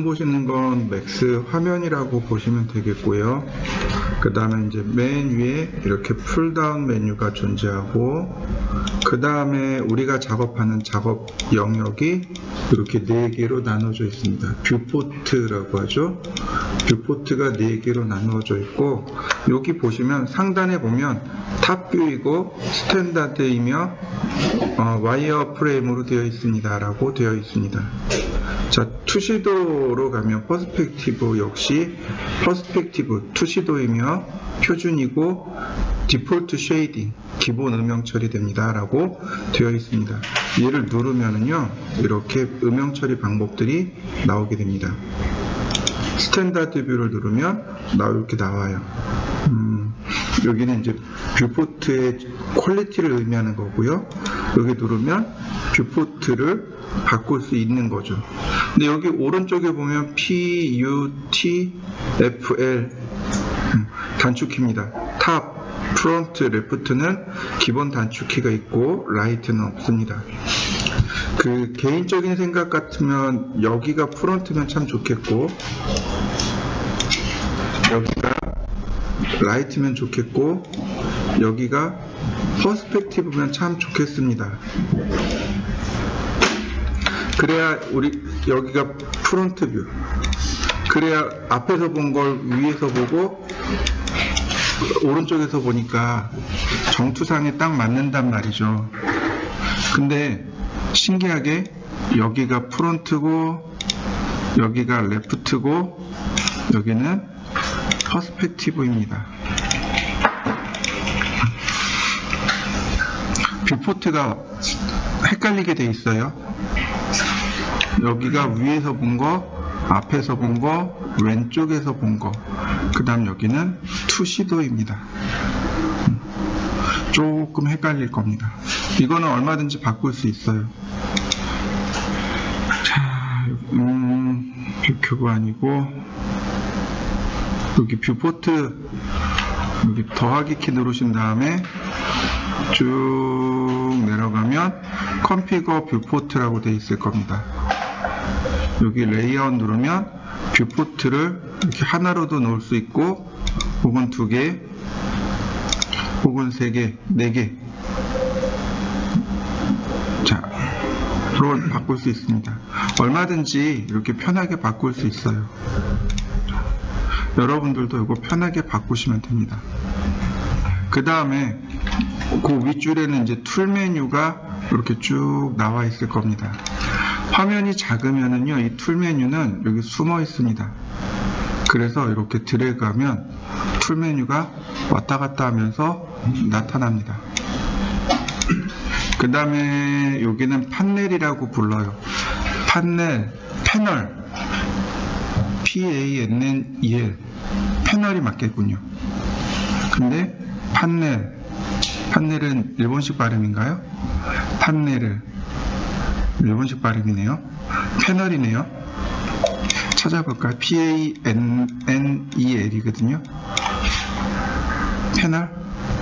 지금 보시는 건 맥스 화면이라고 보시면 되겠고요. 그 다음에 이제 맨 위에 이렇게 풀다운 메뉴가 존재하고, 그 다음에 우리가 작업하는 작업 영역이 이렇게 4개로 나눠져 있습니다. 뷰포트라고 하죠. 뷰포트가 4개로 나누어져 있고, 여기 보시면 상단에 보면 탑뷰이고 스탠다드이며 와이어 프레임으로 되어 있습니다 라고 되어 있습니다. 자, 투시도로 가면 퍼스펙티브 역시 퍼스펙티브 투시도이며 표준이고 디폴트 쉐이딩 기본 음영 처리됩니다 라고 되어 있습니다. 얘를 누르면은요 이렇게 음영 처리 방법들이 나오게 됩니다. 스탠다드 뷰를 누르면 이렇게 나와요. 여기는 이제 뷰포트의 퀄리티를 의미하는 거고요. 여기 누르면 뷰포트를 바꿀 수 있는 거죠. 근데 여기 오른쪽에 보면 PUTFL 단축키입니다. 탑, 프론트, 레프트는 기본 단축키가 있고 라이트는 없습니다. 그 개인적인 생각 같으면 여기가 프론트면 참 좋겠고, 여기가 라이트면 좋겠고, 여기가 퍼스펙티브면 참 좋겠습니다. 그래야 여기가 프론트 뷰, 그래야 앞에서 본 걸 위에서 보고 오른쪽에서 보니까 정투상에 딱 맞는단 말이죠. 근데 신기하게 여기가 프론트고 여기가 레프트고 여기는 퍼스펙티브입니다. 뷰포트가 헷갈리게 돼 있어요. 여기가 위에서 본 거, 앞에서 본 거, 왼쪽에서 본 거, 그 다음 여기는 투시도입니다. 조금 헷갈릴 겁니다. 이거는 얼마든지 바꿀 수 있어요. 자, 뷰큐브 아니고 여기 뷰포트 여기 더하기 키 누르신 다음에 쭉 내려가면 컨피거 뷰포트라고 되어 있을 겁니다. 여기 레이아웃 누르면 뷰포트를 이렇게 하나로도 놓을 수 있고 혹은 2개 혹은 3개, 4개 자, 로 바꿀 수 있습니다. 얼마든지 이렇게 편하게 바꿀 수 있어요. 여러분들도 이거 편하게 바꾸시면 됩니다. 그 다음에 그 윗줄에는 이제 툴 메뉴가 이렇게 쭉 나와 있을 겁니다. 화면이 작으면은요, 이 툴 메뉴는 여기 숨어 있습니다. 그래서 이렇게 드래그하면 툴 메뉴가 왔다 갔다 하면서 나타납니다. 그 다음에 여기는 판넬이라고 불러요. 판넬, 패널, PANNEL, 패널이 맞겠군요. 근데 판넬은 일본식 발음인가요? 판넬을 일본식 발음이네요. 패널이네요. 찾아볼까요? PANNEL이거든요. 패널?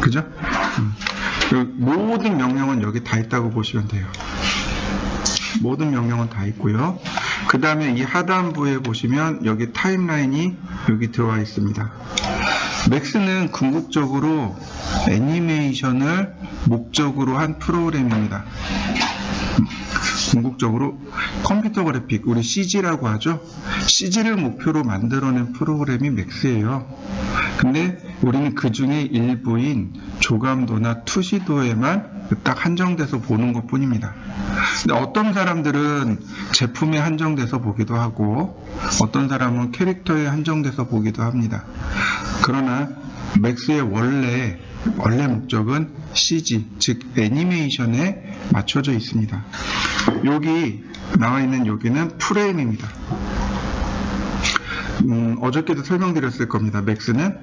그죠? 모든 명령은 여기 다 있다고 보시면 돼요. 모든 명령은 다 있고요. 그 다음에 이 하단부에 보시면 여기 타임라인이 여기 들어와 있습니다. 맥스는 궁극적으로 애니메이션을 목적으로 한 프로그램입니다. 궁극적으로 컴퓨터 그래픽, 우리 CG라고 하죠. CG를 목표로 만들어낸 프로그램이 맥스예요. 근데 우리는 그 중에 일부인 조감도나 투시도에만 딱 한정돼서 보는 것 뿐입니다. 근데 어떤 사람들은 제품에 한정돼서 보기도 하고 어떤 사람은 캐릭터에 한정돼서 보기도 합니다. 그러나 맥스의 원래 목적은 CG, 즉 애니메이션에 맞춰져 있습니다. 여기 나와 있는 여기는 프레임입니다. 어저께도 설명드렸을 겁니다. 맥스는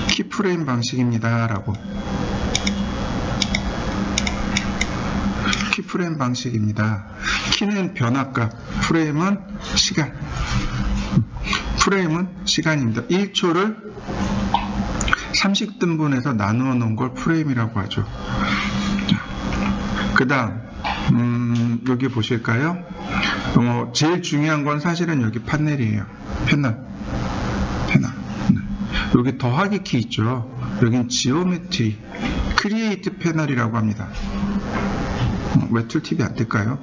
키프레임 방식입니다 라고. 키프레임 방식입니다. 키는 변화값, 프레임은 시간. 프레임은 시간입니다. 1초를 30등분해서 나누어 놓은 걸 프레임이라고 하죠. 그 다음 여기 보실까요? 제일 중요한 건 사실은 여기 패널이에요. 패널. 네. 여기 더하기 키 있죠. 여긴 지오메트리, 크리에이트 패널이라고 합니다. 왜 툴팁이 안 뜰까요?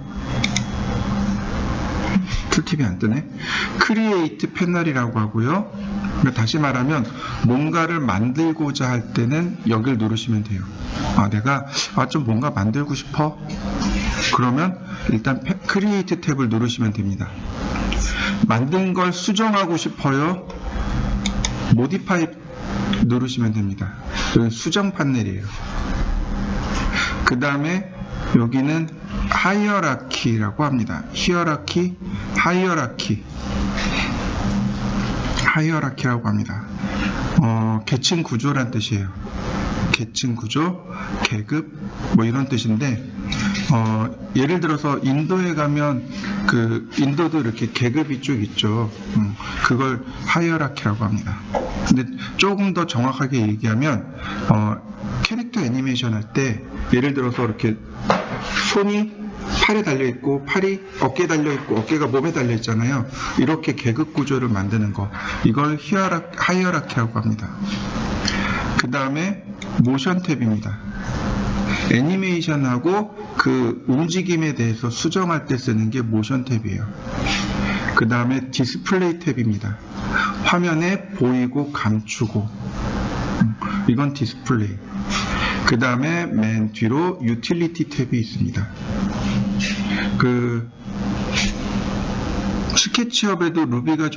툴팁이 안 뜨네. 크리에이트 패널이라고 하고요. 다시 말하면 뭔가를 만들고자 할 때는 여기를 누르시면 돼요. 내가 좀 뭔가 만들고 싶어? 그러면 일단 크리에이트 탭을 누르시면 됩니다. 만든 걸 수정하고 싶어요? 모디파이 누르시면 됩니다. 여기 수정 패널이에요. 그 다음에 여기는 하이어라키라고 합니다. 하이어라키라고 합니다. 계층 구조란 뜻이에요. 계층 구조, 계급, 뭐 이런 뜻인데, 예를 들어서 인도에 가면 인도도 이렇게 계급이 쭉 있죠. 그걸 하이어라키라고 합니다. 근데 조금 더 정확하게 얘기하면, 캐릭터 애니메이션 할 때, 예를 들어서 이렇게 손이 팔에 달려있고 팔이 어깨에 달려있고 어깨가 몸에 달려있잖아요. 이렇게 계급 구조를 만드는 거, 이걸 하이어라키라고 합니다. 그 다음에 모션 탭입니다. 애니메이션하고 그 움직임에 대해서 수정할 때 쓰는 게 모션 탭이에요. 그 다음에 디스플레이 탭입니다. 화면에 보이고 감추고, 이건 디스플레이. 그 다음에 맨 뒤로 유틸리티 탭이 있습니다. 스케치업에도 루비가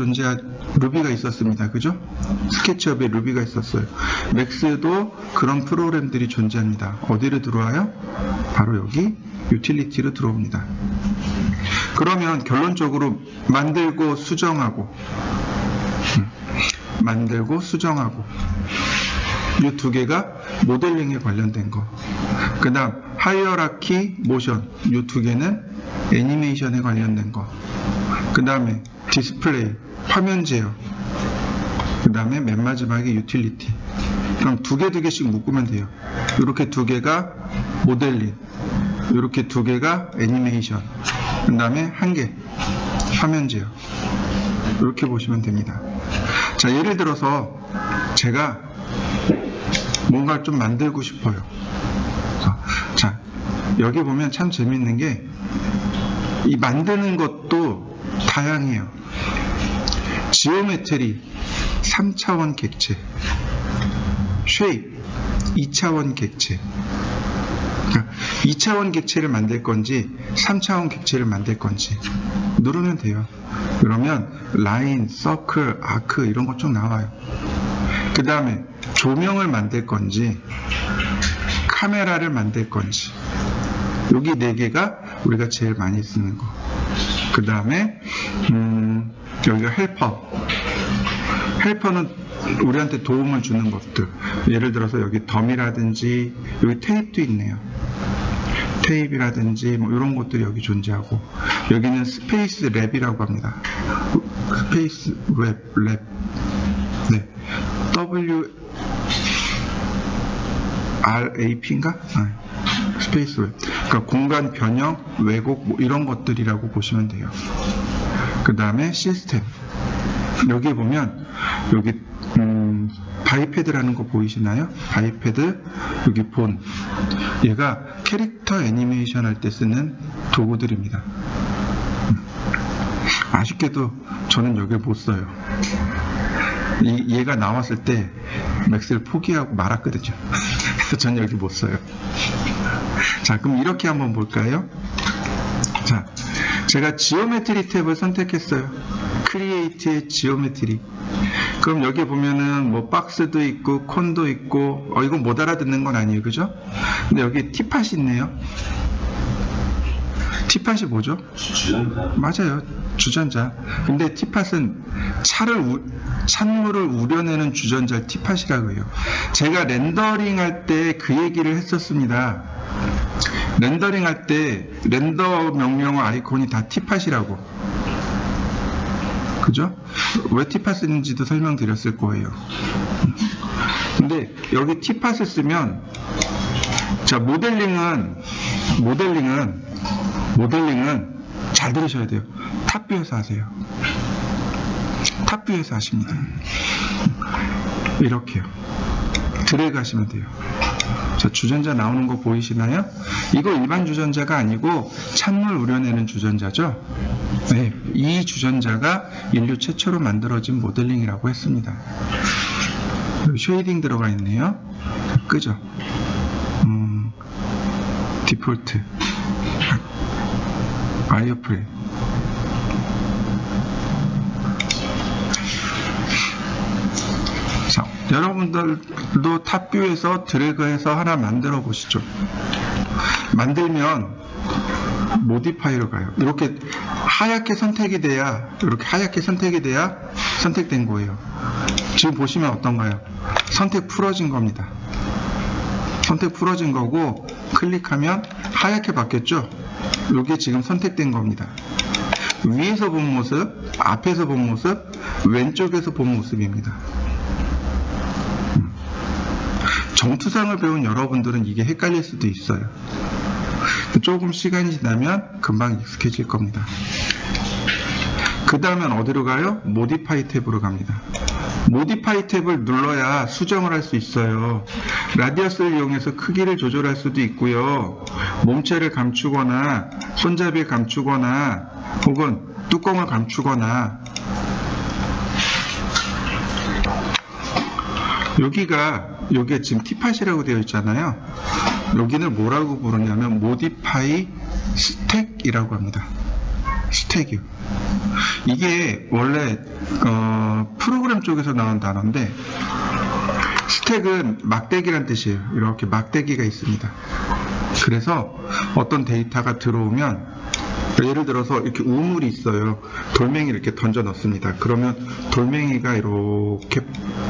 있었습니다. 그죠? 스케치업에 루비가 있었어요. 맥스도 그런 프로그램들이 존재합니다. 어디로 들어와요? 바로 여기 유틸리티로 들어옵니다. 그러면 결론적으로 만들고 수정하고 이 두 개가 모델링에 관련된 거. 그 다음 하이어라키, 모션, 이 두 개는 애니메이션에 관련된 거. 그 다음에 디스플레이, 화면 제어. 그 다음에 맨 마지막에 유틸리티. 그럼 두 개씩 묶으면 돼요. 이렇게 두 개가 모델링, 이렇게 두 개가 애니메이션, 그 다음에 한 개 화면 제어. 이렇게 보시면 됩니다. 자, 예를 들어서 제가 뭔가를 좀 만들고 싶어요. 자, 여기 보면 참 재밌는 게, 이 만드는 것도 다양해요. 지오메트리 3차원 객체, 쉐입 2차원 객체. 2차원 객체를 만들 건지 3차원 객체를 만들 건지 누르면 돼요. 그러면 라인, 서클, 아크 이런 거 좀 나와요. 그 다음에 조명을 만들 건지 카메라를 만들 건지, 여기 네 개가 우리가 제일 많이 쓰는 거. 그 다음에 여기가 헬퍼는 우리한테 도움을 주는 것들. 예를 들어서 여기 덤이라든지 여기 테이프도 있네요. 테이프라든지 뭐 이런 것들이 여기 존재하고, 여기는 스페이스 랩이라고 합니다. 스페이스 랩. 네. WRAP인가? 스페이스 랩. 그러니까 공간 변형, 왜곡 뭐 이런 것들이라고 보시면 돼요. 그 다음에 시스템. 여기 보면 여기 바이패드라는 거 보이시나요? 바이패드, 여기 본. 얘가 캐릭터 애니메이션 할 때 쓰는 도구들입니다. 아쉽게도 저는 여기를 못 써요. 얘가 나왔을 때 맥스를 포기하고 말았거든요. 그래서 전 여기 못 써요. 자, 그럼 이렇게 한번 볼까요? 자, 제가 지오메트리 탭을 선택했어요. 크리에이트의 지오메트리. 그럼 여기 보면은 뭐 박스도 있고 콘도 있고, 이건 못 알아듣는 건 아니에요, 그죠? 근데 여기 티팟이 있네요. 티팟이 뭐죠? 주전자. 맞아요, 주전자. 근데 티팟은 찬물을 우려내는 주전자를 티팟이라고 해요. 제가 렌더링 할 때 그 얘기를 했었습니다. 렌더링 할 때 렌더 명령어 아이콘이 다 티팟이라고. 그죠? 왜 티팟인지도 설명드렸을 거예요. 근데 여기 티팟을 쓰면, 자, 모델링은 모델링은 잘 들으셔야 돼요. 탑뷰에서 하세요. 탑뷰에서 하십니다. 이렇게요. 드래그 하시면 돼요. 자, 주전자 나오는 거 보이시나요? 이거 일반 주전자가 아니고 찬물 우려내는 주전자죠. 네, 이 주전자가 인류 최초로 만들어진 모델링이라고 했습니다. 쉐이딩 들어가 있네요. 끄죠. 디폴트 와이어프레임. 자, 여러분들도 탑뷰에서 드래그해서 하나 만들어 보시죠. 만들면 모디파이로 가요. 이렇게 하얗게 선택이 돼야, 이렇게 하얗게 선택이 돼야 선택된 거예요. 지금 보시면 어떤가요? 선택 풀어진 겁니다. 선택 풀어진 거고, 클릭하면 하얗게 바뀌었죠? 이게 지금 선택된 겁니다. 위에서 본 모습, 앞에서 본 모습, 왼쪽에서 본 모습입니다. 정투상을 배운 여러분들은 이게 헷갈릴 수도 있어요. 조금 시간이 지나면 금방 익숙해질 겁니다. 그 다음엔 어디로 가요? 모디파이 탭으로 갑니다. 모디파이 탭을 눌러야 수정을 할 수 있어요. 라디어스를 이용해서 크기를 조절할 수도 있고요. 몸체를 감추거나 손잡이를 감추거나 혹은 뚜껑을 감추거나. 여기에 지금 티팟이라고 되어 있잖아요. 여기를 뭐라고 부르냐면 모디파이 스택이라고 합니다. 스택이요. 이게 원래 프로그램 쪽에서 나온 단어인데, 스택은 막대기란 뜻이에요. 이렇게 막대기가 있습니다. 그래서 어떤 데이터가 들어오면, 예를 들어서 이렇게 우물이 있어요. 돌멩이 이렇게 던져 넣습니다. 그러면 돌멩이가 이렇게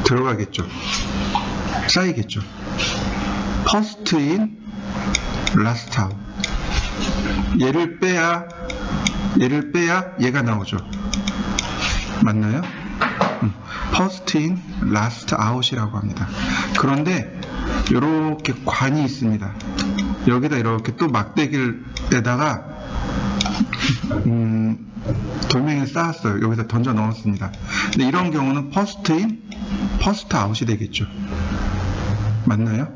들어가겠죠. 쌓이겠죠. 퍼스트 인, 라스트 아웃. 얘를 빼야 얘가 나오죠. 맞나요? 퍼스트 인, 라스트 아웃이라고 합니다. 그런데 이렇게 관이 있습니다. 여기다 이렇게 또 막대기에다가 돌멩이를 쌓았어요. 여기다 던져 넣었습니다. 근데 이런 경우는 퍼스트 인, 퍼스트 아웃이 되겠죠. 맞나요?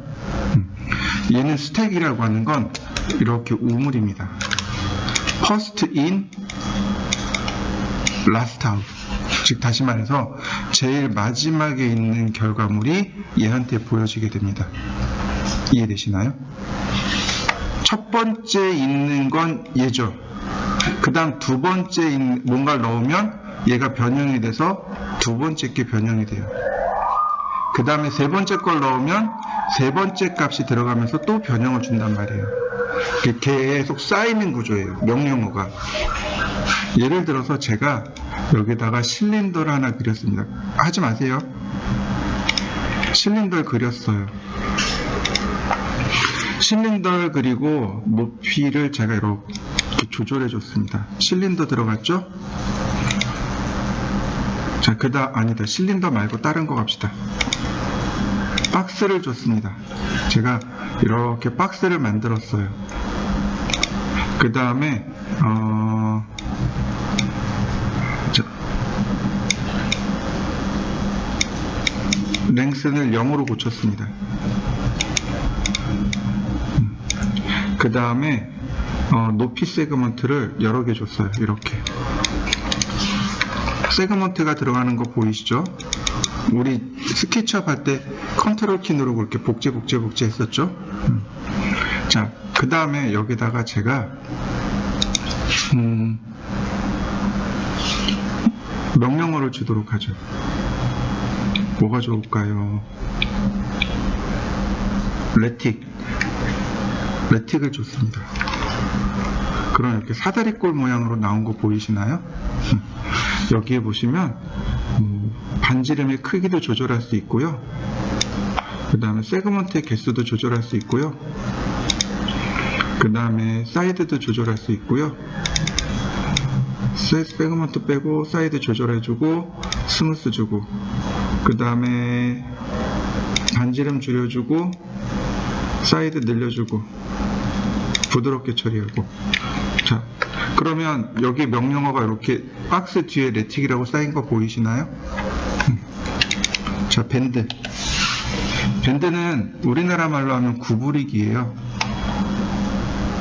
얘는 스택이라고 하는 건 이렇게 우물입니다. 퍼스트 인, 라스트 아웃. 즉 다시 말해서 제일 마지막에 있는 결과물이 얘한테 보여지게 됩니다. 이해되시나요? 첫 번째 있는 건 얘죠. 그 다음 두 번째 뭔가를 넣으면 얘가 변형이 돼서 두 번째 게 변형이 돼요. 그 다음에 세 번째 걸 넣으면 세 번째 값이 들어가면서 또 변형을 준단 말이에요. 계속 쌓이는 구조예요. 명령어가. 예를 들어서 제가 여기다가 실린더를 하나 그렸습니다. 하지 마세요. 실린더를 그렸어요. 실린더를 그리고 높이를 제가 이렇게 조절해 줬습니다. 실린더 들어갔죠? 자, 아니다. 실린더 말고 다른 거 갑시다. 박스를 줬습니다. 제가 이렇게 박스를 만들었어요. 그 다음에 랭스를 0으로 고쳤습니다. 그 다음에 높이 세그먼트를 여러 개 줬어요. 이렇게 세그먼트가 들어가는 거 보이시죠? 우리 스케치업 할 때 컨트롤 키 누르고 이렇게 복제 했었죠? 자, 그 다음에 여기다가 제가 명령어를 주도록 하죠. 뭐가 좋을까요? 레틱을 줬습니다. 그럼 이렇게 사다리꼴 모양으로 나온 거 보이시나요? 여기에 보시면 반지름의 크기도 조절할 수 있고요. 그 다음에 세그먼트의 개수도 조절할 수 있고요. 그 다음에 사이드도 조절할 수 있고요. 세그먼트 빼고 사이드 조절해주고 스무스 주고, 그 다음에 반지름 줄여주고 사이드 늘려주고 부드럽게 처리하고 자, 그러면 여기 명령어가 이렇게 박스 뒤에 레틱이라고 쌓인 거 보이시나요? 자, 밴드. 밴드는 우리나라 말로 하면 구부리기예요.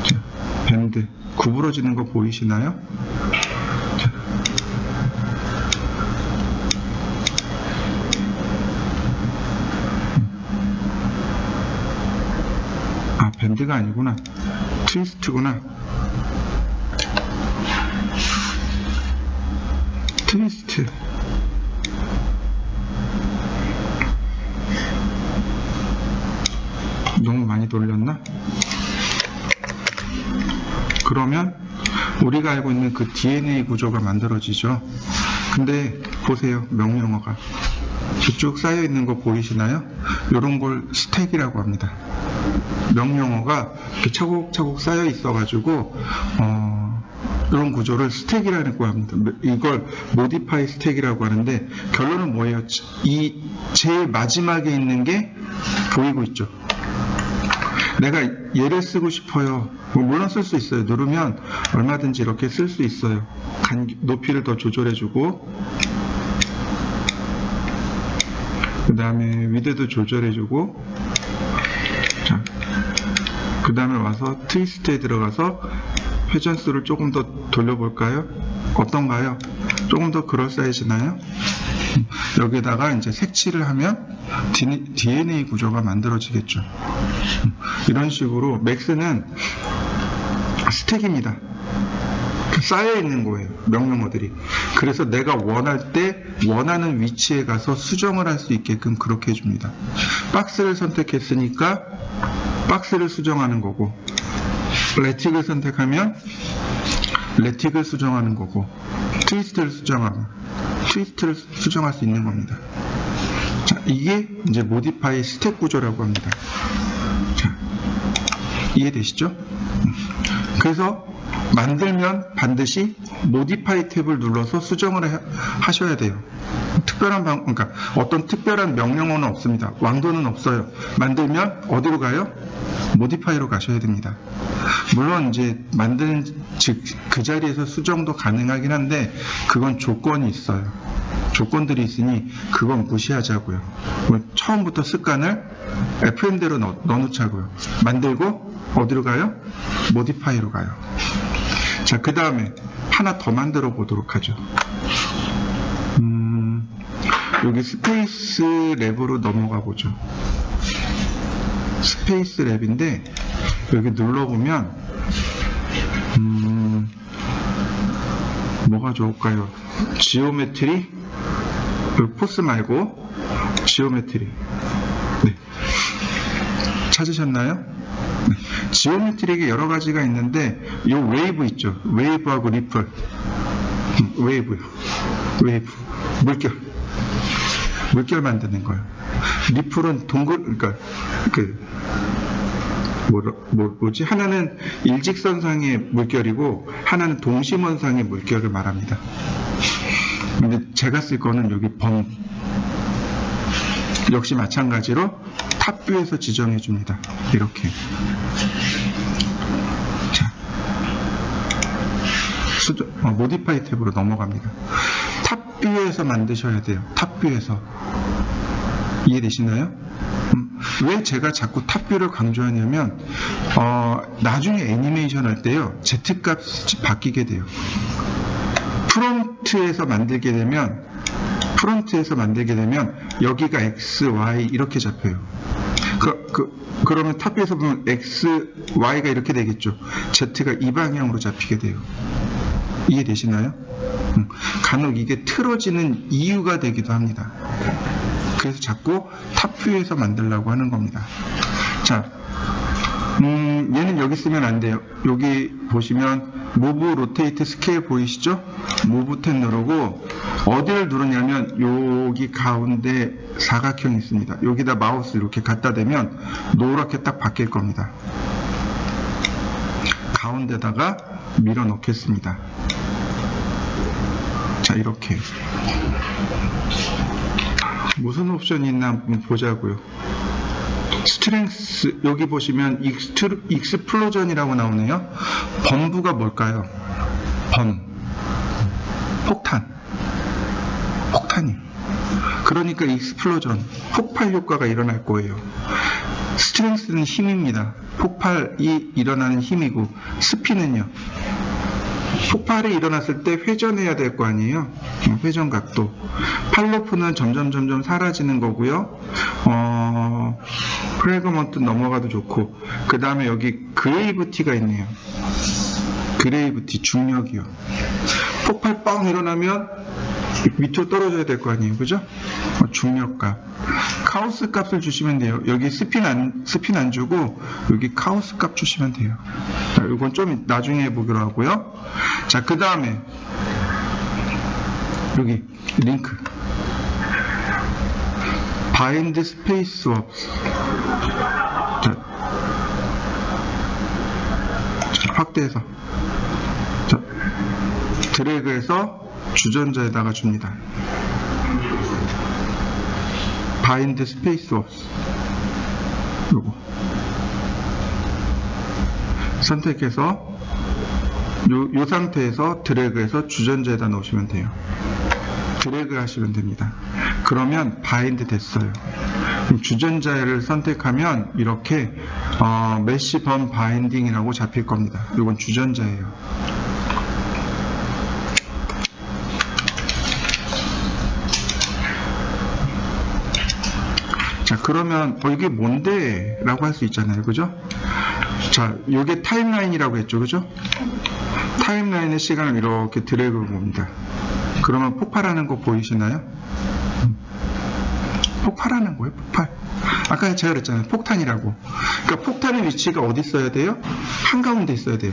자, 밴드. 구부러지는 거 보이시나요? 자. 아, 밴드가 아니구나. 트위스트구나. 트위스트. 너무 많이 돌렸나? 그러면 우리가 알고 있는 그 DNA 구조가 만들어지죠. 근데 보세요, 명령어가 쭉 쌓여 있는 거 보이시나요? 이런 걸 스택이라고 합니다. 명령어가 이렇게 차곡차곡 쌓여 있어 가지고 이런 구조를 스택이라고 합니다. 이걸 모디파이 스택이라고 하는데, 결론은 뭐예요? 이 제일 마지막에 있는 게 보이고 있죠. 내가 얘를 쓰고 싶어요. 물론 쓸 수 있어요. 누르면 얼마든지 이렇게 쓸 수 있어요. 높이를 더 조절해주고, 그 다음에 위드도 조절해주고, 자, 그 다음에 와서 트위스트에 들어가서 회전수를 조금 더 돌려볼까요? 어떤가요? 조금 더 그럴싸해지나요? 여기다가 이제 색칠을 하면 DNA 구조가 만들어지겠죠. 이런 식으로 맥스는 스택입니다. 쌓여 있는 거예요, 명령어들이. 그래서 내가 원할 때 원하는 위치에 가서 수정을 할 수 있게끔 그렇게 해줍니다. 박스를 선택했으니까 박스를 수정하는 거고, 레틱을 선택하면 레틱을 수정하는 거고, 트위스트를 수정하면 트위스트를 수정할 수 있는 겁니다. 자, 이게 이제 모디파이 스택 구조라고 합니다. 자, 이해되시죠? 그래서 만들면 반드시 모디파이 탭을 눌러서 수정을 하셔야 돼요. 그러니까 어떤 특별한 명령어는 없습니다. 왕도는 없어요. 만들면 어디로 가요? 모디파이로 가셔야 됩니다. 물론 이제 만드는 즉 그 자리에서 수정도 가능하긴 한데, 그건 조건이 있어요. 조건들이 있으니 그건 무시하자고요. 처음부터 습관을 FM대로 넣어놓자고요. 만들고 어디로 가요? 모디파이로 가요. 자, 그 다음에 하나 더 만들어 보도록 하죠. 여기 스페이스 랩으로 넘어가 보죠. 스페이스 랩인데, 여기 눌러보면 뭐가 좋을까요? 지오메트리? 포스 말고 지오메트리. 네. 찾으셨나요? 네. 지오메트리가 여러 가지가 있는데, 요 웨이브 있죠. 웨이브하고 리플. 웨이브요. 웨이브. 물결 만드는 거예요. 리플은 그러니까 뭐지? 하나는 일직선상의 물결이고 하나는 동심원상의 물결을 말합니다. 근데 제가 쓸 거는 여기 역시 마찬가지로 탑뷰에서 지정해 줍니다. 이렇게. 자, 모디파이 탭으로 넘어갑니다. 탑뷰에서 만드셔야 돼요. 탑뷰에서. 이해되시나요? 왜 제가 자꾸 탑뷰를 강조하냐면, 나중에 애니메이션 할 때요, Z값이 바뀌게 돼요. 프론트에서 만들게 되면 여기가 X, Y 이렇게 잡혀요. 그러면 탑뷰에서 보면 X, Y가 이렇게 되겠죠. Z가 이 방향으로 잡히게 돼요. 이해되시나요? 간혹 이게 틀어지는 이유가 되기도 합니다. 그래서 자꾸 탑뷰에서 만들려고 하는 겁니다. 자, 얘는 여기 쓰면 안 돼요. 여기 보시면 Move, Rotate, Scale 보이시죠? Move 탭 누르고 어디를 누르냐면 여기 가운데 사각형이 있습니다. 여기다 마우스 이렇게 갖다 대면 노랗게 딱 바뀔 겁니다. 가운데다가 밀어 넣겠습니다. 자, 이렇게. 무슨 옵션이 있나 한번 보자고요. 스트렝스 여기 보시면 익스플로전이라고 나오네요. 범부가 뭘까요? 폭탄이. 그러니까 익스플로전, 폭발 효과가 일어날 거예요. 스트렝스는 힘입니다. 폭발이 일어나는 힘이고, 스피는요. 폭발이 일어났을 때 회전해야 될 거 아니에요. 회전 각도. 팔로프는 점점 사라지는 거고요. 프래그먼트 넘어가도 좋고, 그 다음에 여기 그레이브티가 있네요. 그레이브티, 중력이요. 폭발 뻥 일어나면 밑으로 떨어져야 될 거 아니에요. 그죠? 중력값. 카오스 값을 주시면 돼요. 여기 스핀 안 주고 여기 카오스 값 주시면 돼요. 자, 이건 좀 나중에 해보기로 하고요. 자, 그 다음에 여기 링크. 바인드 스페이스 스왑. 자, 확대해서. 자, 드래그해서 주전자에다가 줍니다. 바인드 스페이스 스왑. 요거 선택해서 요 상태에서 드래그해서 주전자에다 넣으시면 돼요. 드래그 하시면 됩니다. 그러면 바인드 됐어요. 그럼 주전자를 선택하면 이렇게 메쉬 범 바인딩이라고 잡힐 겁니다. 이건 주전자예요. 자, 그러면 이게 뭔데? 라고 할 수 있잖아요. 그죠? 자, 요게 타임라인이라고 했죠. 그죠? 타임라인의 시간을 이렇게 드래그 봅니다. 그러면 폭발하는 거 보이시나요? 폭발하는 거예요. 폭발. 아까 제가 그랬잖아요. 폭탄이라고. 그러니까 폭탄의 위치가 어디 있어야 돼요? 한가운데 있어야 돼요.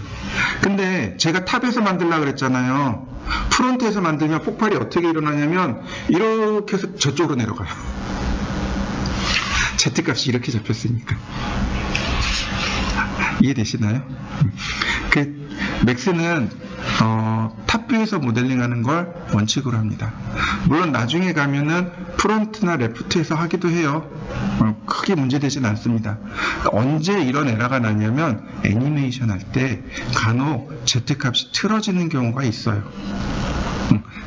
근데 제가 탑에서 만들려고 그랬잖아요. 프론트에서 만들면 폭발이 어떻게 일어나냐면 이렇게 해서 저쪽으로 내려가요. Z값이 이렇게 잡혔으니까. 이해되시나요? 맥스는 탑뷰에서 모델링하는 걸 원칙으로 합니다. 물론 나중에 가면은 프론트나 레프트에서 하기도 해요. 크게 문제되진 않습니다. 언제 이런 에러가 나냐면 애니메이션 할 때 간혹 Z값이 틀어지는 경우가 있어요.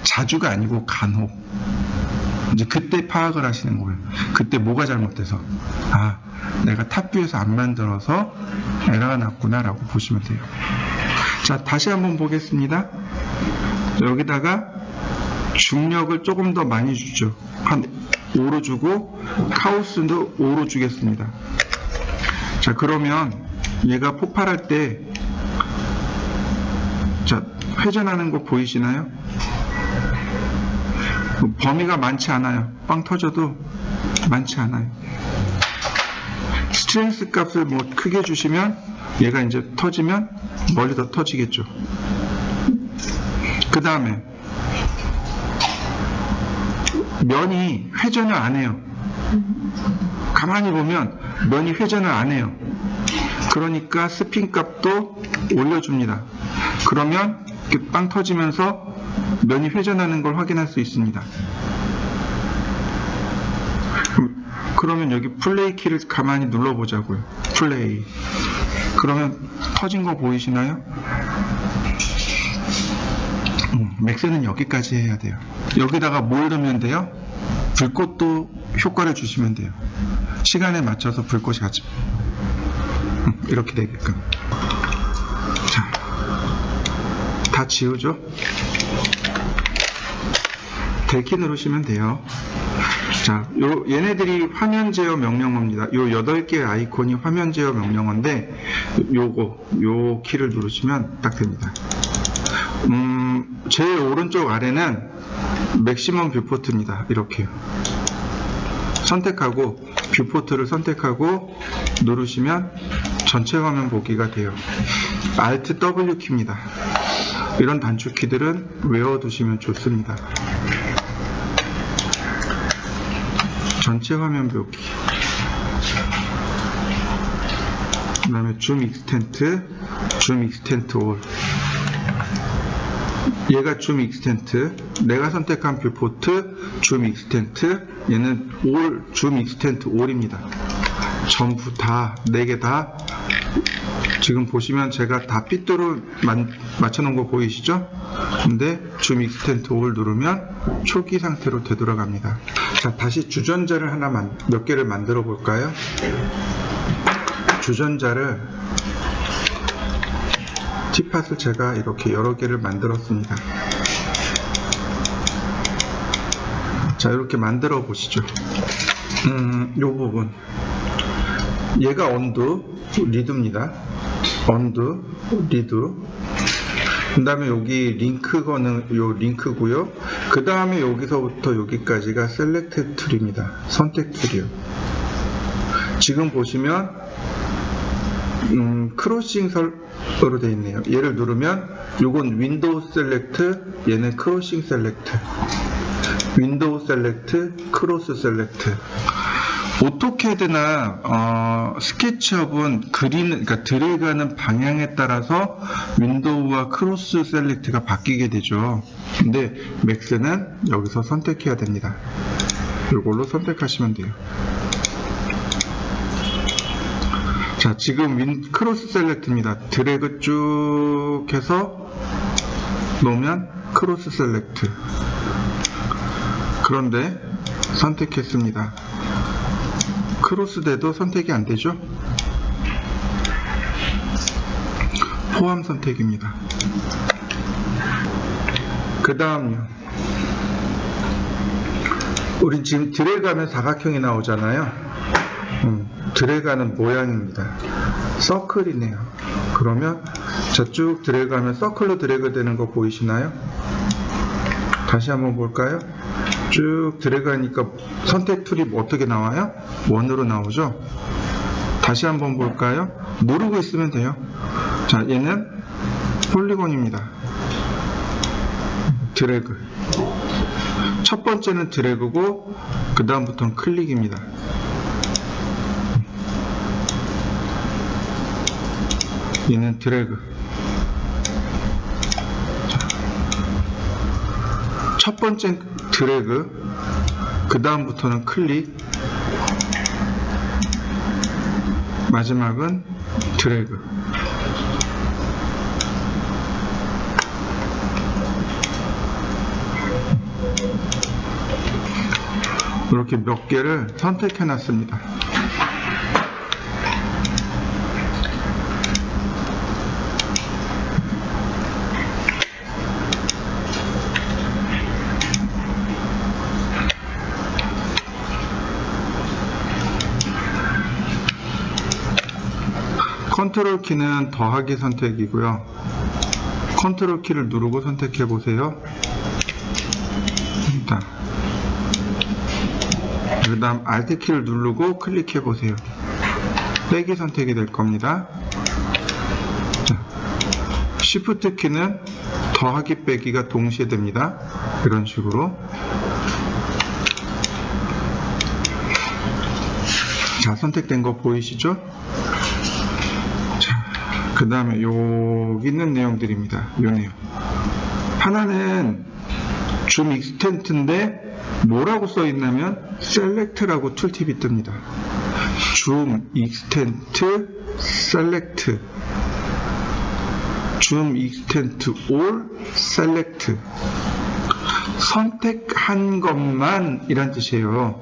자주가 아니고 간혹. 이제 그때 파악을 하시는 거예요. 그때 뭐가 잘못돼서 내가 탑뷰에서 안 만들어서 에러가 났구나 라고 보시면 돼요. 자, 다시 한번 보겠습니다. 여기다가 중력을 조금 더 많이 주죠. 한 5로 주고 카오스도 5로 주겠습니다. 자, 그러면 얘가 폭발할 때 자, 회전하는 거 보이시나요? 범위가 많지 않아요. 빵 터져도 많지 않아요. 스트렝스 값을 뭐 크게 주시면 얘가 이제 터지면 멀리 더 터지겠죠. 그 다음에 면이 회전을 안 해요. 가만히 보면 면이 회전을 안 해요. 그러니까 스핀 값도 올려줍니다. 그러면 이렇게 빵 터지면서 면이 회전하는 걸 확인할 수 있습니다. 그러면 여기 플레이 키를 가만히 눌러보자고요. 플레이. 그러면 터진 거 보이시나요? 맥스는 여기까지 해야 돼요. 여기다가 뭘 넣으면 돼요? 불꽃도 효과를 주시면 돼요. 시간에 맞춰서 불꽃이 같이 이렇게 되게끔. 자, 다 지우죠? 델키 누르시면 돼요. 자, 얘네들이 화면 제어 명령어입니다. 요 8개의 아이콘이 화면 제어 명령어인데 요 키를 누르시면 딱 됩니다. 제일 오른쪽 아래는 맥시멈 뷰포트입니다. 이렇게요. 선택하고 뷰포트를 선택하고 누르시면 전체 화면 보기가 돼요. Alt W 키입니다. 이런 단축키들은 외워두시면 좋습니다. 전체 화면 보기. 그 다음에 줌 익스텐트, 줌 익스텐트 올. 얘가 줌 익스텐트, 내가 선택한 뷰포트 줌 익스텐트, 얘는 올 줌 익스텐트 올입니다. 전부 다 4개 다 지금 보시면 제가 다 삐뚤어 맞춰 놓은 거 보이시죠? 근데 줌 익스텐트 올 누르면 초기 상태로 되돌아갑니다. 자, 다시 주전자를 몇 개를 만들어 볼까요? 주전자를 티팟을 제가 이렇게 여러 개를 만들었습니다. 자, 이렇게 만들어 보시죠. 요 부분 얘가 언두 리드입니다. 언두 리드. 그 다음에 여기 링크거는 요 링크고요. 그 다음에 여기서부터 여기까지가 셀렉트 툴입니다. 선택 툴이요. 지금 보시면 크로싱으로 되어 있네요. 얘를 누르면 요건 윈도우 셀렉트, 얘는 크로싱 셀렉트. 윈도우 셀렉트, 크로스 셀렉트. 오토캐드나 스케치업은 그러니까 드래그하는 방향에 따라서 윈도우와 크로스 셀렉트가 바뀌게 되죠. 근데 맥스는 여기서 선택해야 됩니다. 이걸로 선택하시면 돼요. 자, 지금 크로스 셀렉트입니다. 드래그 쭉 해서 놓으면 크로스 셀렉트. 그런데 선택했습니다. 크로스 돼도 선택이 안 되죠? 포함 선택입니다. 그 다음요. 우린 지금 드래그하면 사각형이 나오잖아요. 드래그하는 모양입니다. 서클이네요. 그러면 저쭉 드래그하면 서클로 드래그 되는 거 보이시나요? 다시 한번 볼까요? 쭉 드래그하니까 선택 툴이 어떻게 나와요? 원으로 나오죠? 다시 한번 볼까요? 누르고 있으면 돼요. 자, 얘는 폴리곤입니다. 드래그. 첫 번째는 드래그고 그 다음부터는 클릭입니다. 얘는 드래그. 첫 번째 드래그, 그 다음부터는 클릭, 마지막은 드래그. 이렇게 몇 개를 선택해 놨습니다. 컨트롤 키는 더하기 선택이고요. 컨트롤 키를 누르고 선택해 보세요. 그 다음 Alt 키를 누르고 클릭해 보세요. 빼기 선택이 될 겁니다. 자, Shift 키는 더하기 빼기가 동시에 됩니다. 이런 식으로. 자, 선택된 거 보이시죠? 그 다음에 여기 있는 내용들입니다. 요 내용. 하나는 줌 익스텐트인데 뭐라고 써 있냐면 셀렉트라고 툴팁이 뜹니다. 줌 익스텐트 셀렉트, 줌 익스텐트 올 셀렉트. 선택한 것만 이란 뜻이에요.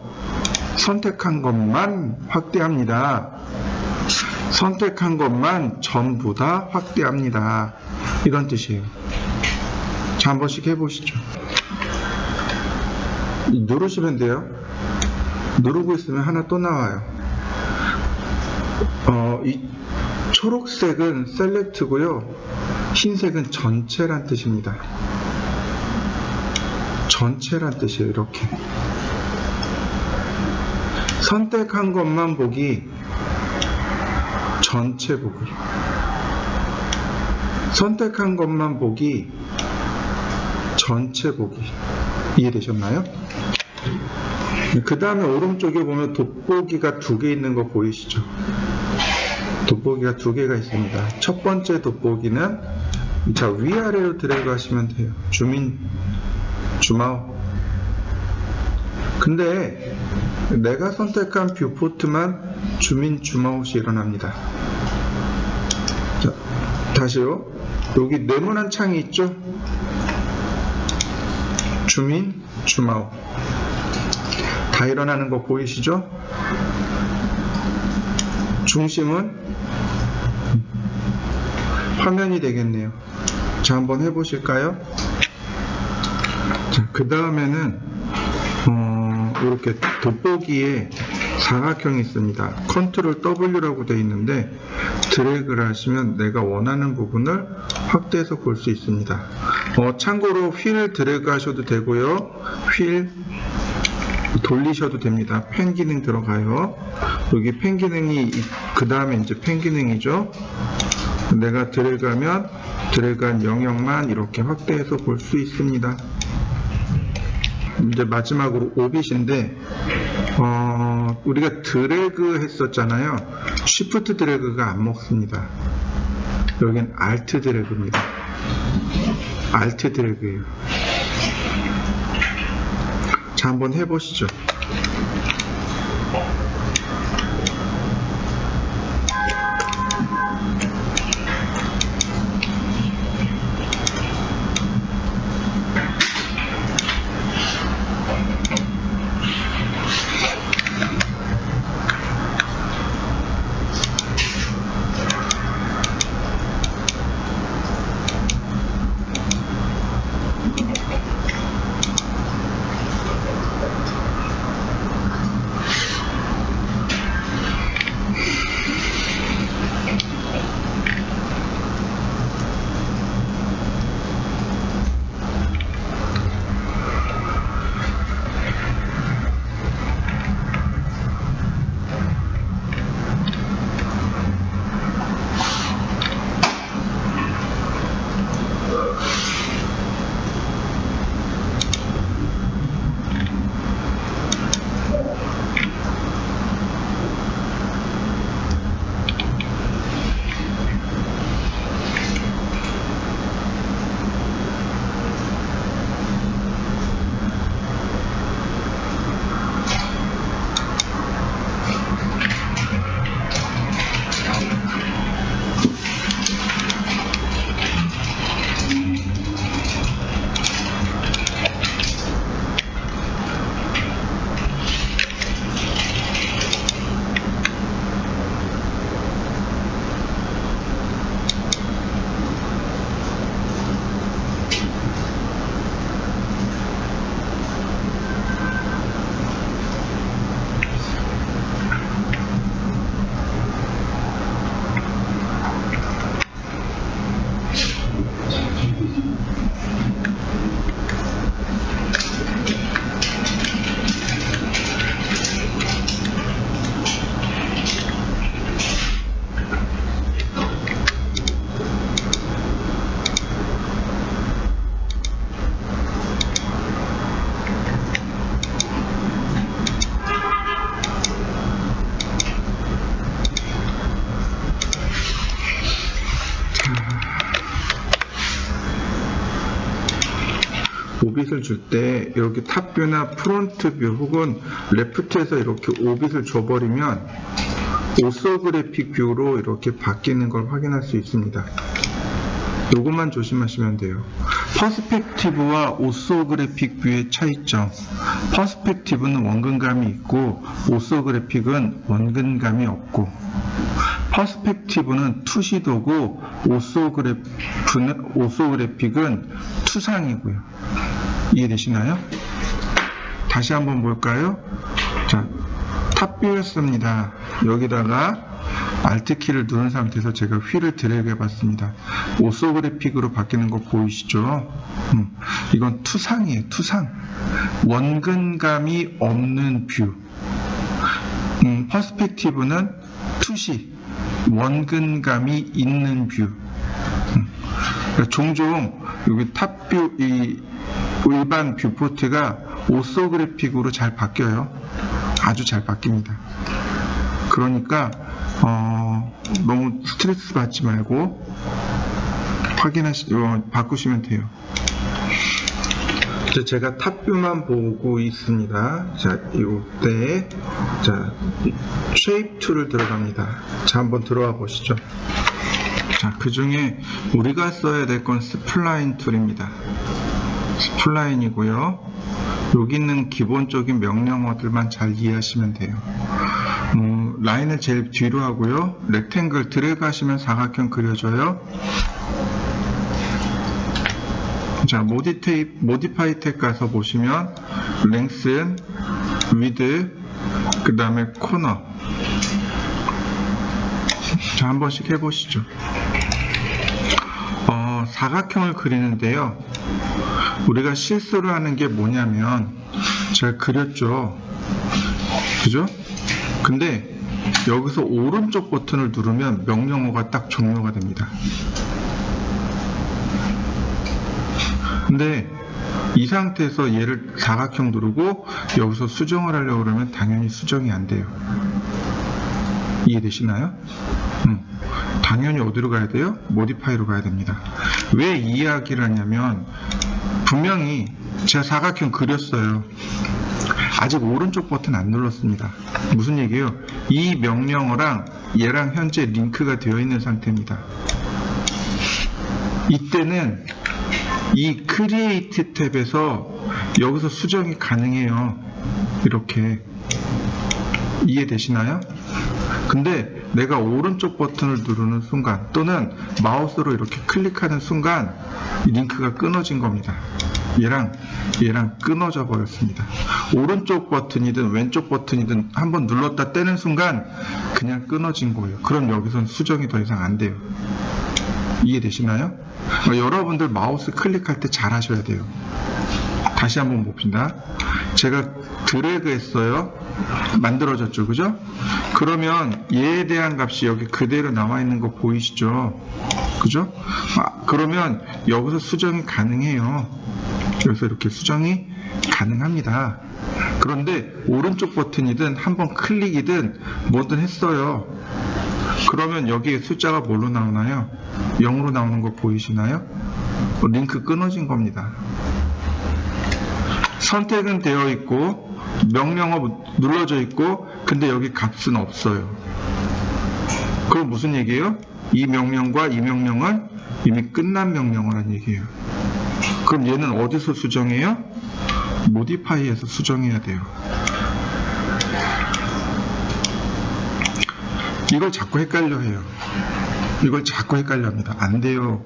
선택한 것만 확대합니다. 선택한 것만 전부 다 확대합니다. 이런 뜻이에요. 자, 한 번씩 해보시죠. 누르시면 돼요. 누르고 있으면 하나 또 나와요. 이 초록색은 셀렉트고요. 흰색은 전체란 뜻입니다. 전체란 뜻이에요. 이렇게. 선택한 것만 보기, 전체 보기. 선택한 것만 보기, 전체 보기. 이해되셨나요? 그 다음에 오른쪽에 보면 돋보기가 2개 있는 거 보이시죠? 돋보기가 2개가 있습니다. 첫 번째 돋보기는 자, 위아래로 드래그 하시면 돼요. 줌인, 줌아웃. 근데 내가 선택한 뷰포트만 줌인 줌아웃이 일어납니다. 자, 다시요. 여기 네모난 창이 있죠? 줌인, 줌아웃 다 일어나는 거 보이시죠? 중심은 화면이 되겠네요. 자, 한번 해보실까요? 자, 그 다음에는 이렇게 돋보기에 사각형이 있습니다. 컨트롤 W라고 되어 있는데 드래그를 하시면 내가 원하는 부분을 확대해서 볼 수 있습니다. 참고로 휠 드래그 하셔도 되고요. 휠 돌리셔도 됩니다. 펜 기능 들어가요. 여기 펜 기능이 그 다음에 이제 펜 기능이죠. 내가 드래그하면 드래그한 영역만 이렇게 확대해서 볼 수 있습니다. 이제 마지막으로 오빗인데 우리가 드래그 했었잖아요. 쉬프트 드래그가 안 먹습니다. 여긴 알트 드래그입니다. 알트 드래그예요. 자, 한번 해보시죠. 오빗을 줄 때 이렇게 탑뷰나 프론트뷰 혹은 레프트에서 이렇게 오빗을 줘버리면 오소그래픽 뷰로 이렇게 바뀌는 걸 확인할 수 있습니다. 요것만 조심하시면 돼요. 퍼스펙티브와 오소그래픽 뷰의 차이점. 퍼스펙티브는 원근감이 있고 오소그래픽은 원근감이 없고, 퍼스펙티브는 투시도고 오소그래픽은 투상이고요. 이해되시나요? 다시 한번 볼까요? 자, 탑뷰였습니다. 여기다가 Alt키를 누른 상태에서 제가 휠을 드래그 해봤습니다. 오소그래픽으로 바뀌는 거 보이시죠? 이건 투상이에요. 투상. 원근감이 없는 뷰. 퍼스펙티브는 투시. 원근감이 있는 뷰. 종종 여기 탑뷰, 이 일반 뷰포트가 오소그래픽으로 잘 바뀌어요. 아주 잘 바뀝니다. 그러니까 너무 스트레스 받지 말고 바꾸시면 돼요. 제가 탑뷰만 보고 있습니다. 자, 이때 자, 쉐입 툴을 들어갑니다. 자, 한번 들어와 보시죠. 자, 그 중에 우리가 써야 될 건 스플라인 툴입니다. 스플라인이고요. 여기 있는 기본적인 명령어들만 잘 이해하시면 돼요. 라인을 제일 뒤로 하고요. 렉탱글 드래그 하시면 사각형 그려져요. 자, 모디파이 탭 가서 보시면 랭슨, 위드, 그 다음에 코너. 자, 한 번씩 해보시죠. 사각형을 그리는데요. 우리가 실수를 하는 게 뭐냐면, 제가 그렸죠. 그죠? 근데 여기서 오른쪽 버튼을 누르면 명령어가 딱 종료가 됩니다. 근데 이 상태에서 얘를 사각형 누르고 여기서 수정을 하려고 그러면 당연히 수정이 안 돼요. 이해되시나요? 당연히 어디로 가야 돼요? 모디파이로 가야 됩니다. 왜 이 이야기를 하냐면, 분명히 제가 사각형 그렸어요. 아직 오른쪽 버튼 안 눌렀습니다. 무슨 얘기예요? 이 명령어랑 얘랑 현재 링크가 되어 있는 상태입니다. 이때는 이 크리에이트 탭에서 여기서 수정이 가능해요. 이렇게. 이해되시나요? 근데 내가 오른쪽 버튼을 누르는 순간, 또는 마우스로 이렇게 클릭하는 순간 링크가 끊어진 겁니다. 얘랑 끊어져 버렸습니다. 오른쪽 버튼이든 왼쪽 버튼이든 한번 눌렀다 떼는 순간 그냥 끊어진 거예요. 그럼 여기선 수정이 더 이상 안 돼요. 이해되시나요? 여러분들 마우스 클릭할 때 잘 하셔야 돼요. 다시 한번 봅시다. 제가 드래그 했어요. 만들어졌죠, 그죠? 그러면 얘에 대한 값이 여기 그대로 나와 있는 거 보이시죠? 그죠? 그러면 여기서 수정이 가능해요. 그래서 이렇게 수정이 가능합니다. 그런데 오른쪽 버튼이든 한번 클릭이든 뭐든 했어요. 그러면 여기에 숫자가 뭘로 나오나요? 0으로 나오는 거 보이시나요? 링크 끊어진 겁니다. 선택은 되어 있고 명령어 눌러져 있고, 근데 여기 값은 없어요. 그럼 무슨 얘기예요? 이 명령과 이 명령은 이미 끝난 명령어란 얘기예요. 그럼 얘는 어디서 수정해요? 모디파이에서 수정해야 돼요. 이걸 자꾸 헷갈려 해요. 이걸 자꾸 헷갈려 합니다. 안 돼요.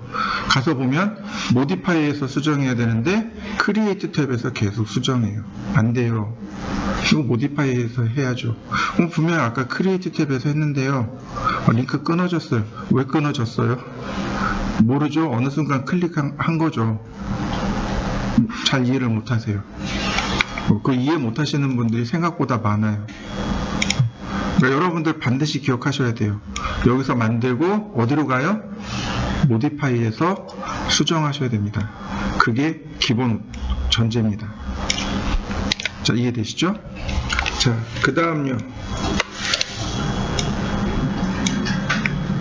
가서 보면 모디파이에서 수정해야 되는데 크리에이트 탭에서 계속 수정해요. 안 돼요. 이거 모디파이에서 해야죠. 분명히 아까 크리에이트 탭에서 했는데요. 링크 끊어졌어요. 왜 끊어졌어요? 모르죠. 어느 순간 클릭한 거죠. 잘 이해를 못 하세요. 그 이해 못 하시는 분들이 생각보다 많아요. 그러니까 여러분들 반드시 기억하셔야 돼요. 여기서 만들고 어디로 가요? 모디파이에서 수정하셔야 됩니다. 그게 기본 전제입니다. 자, 이해되시죠? 자, 그 다음요.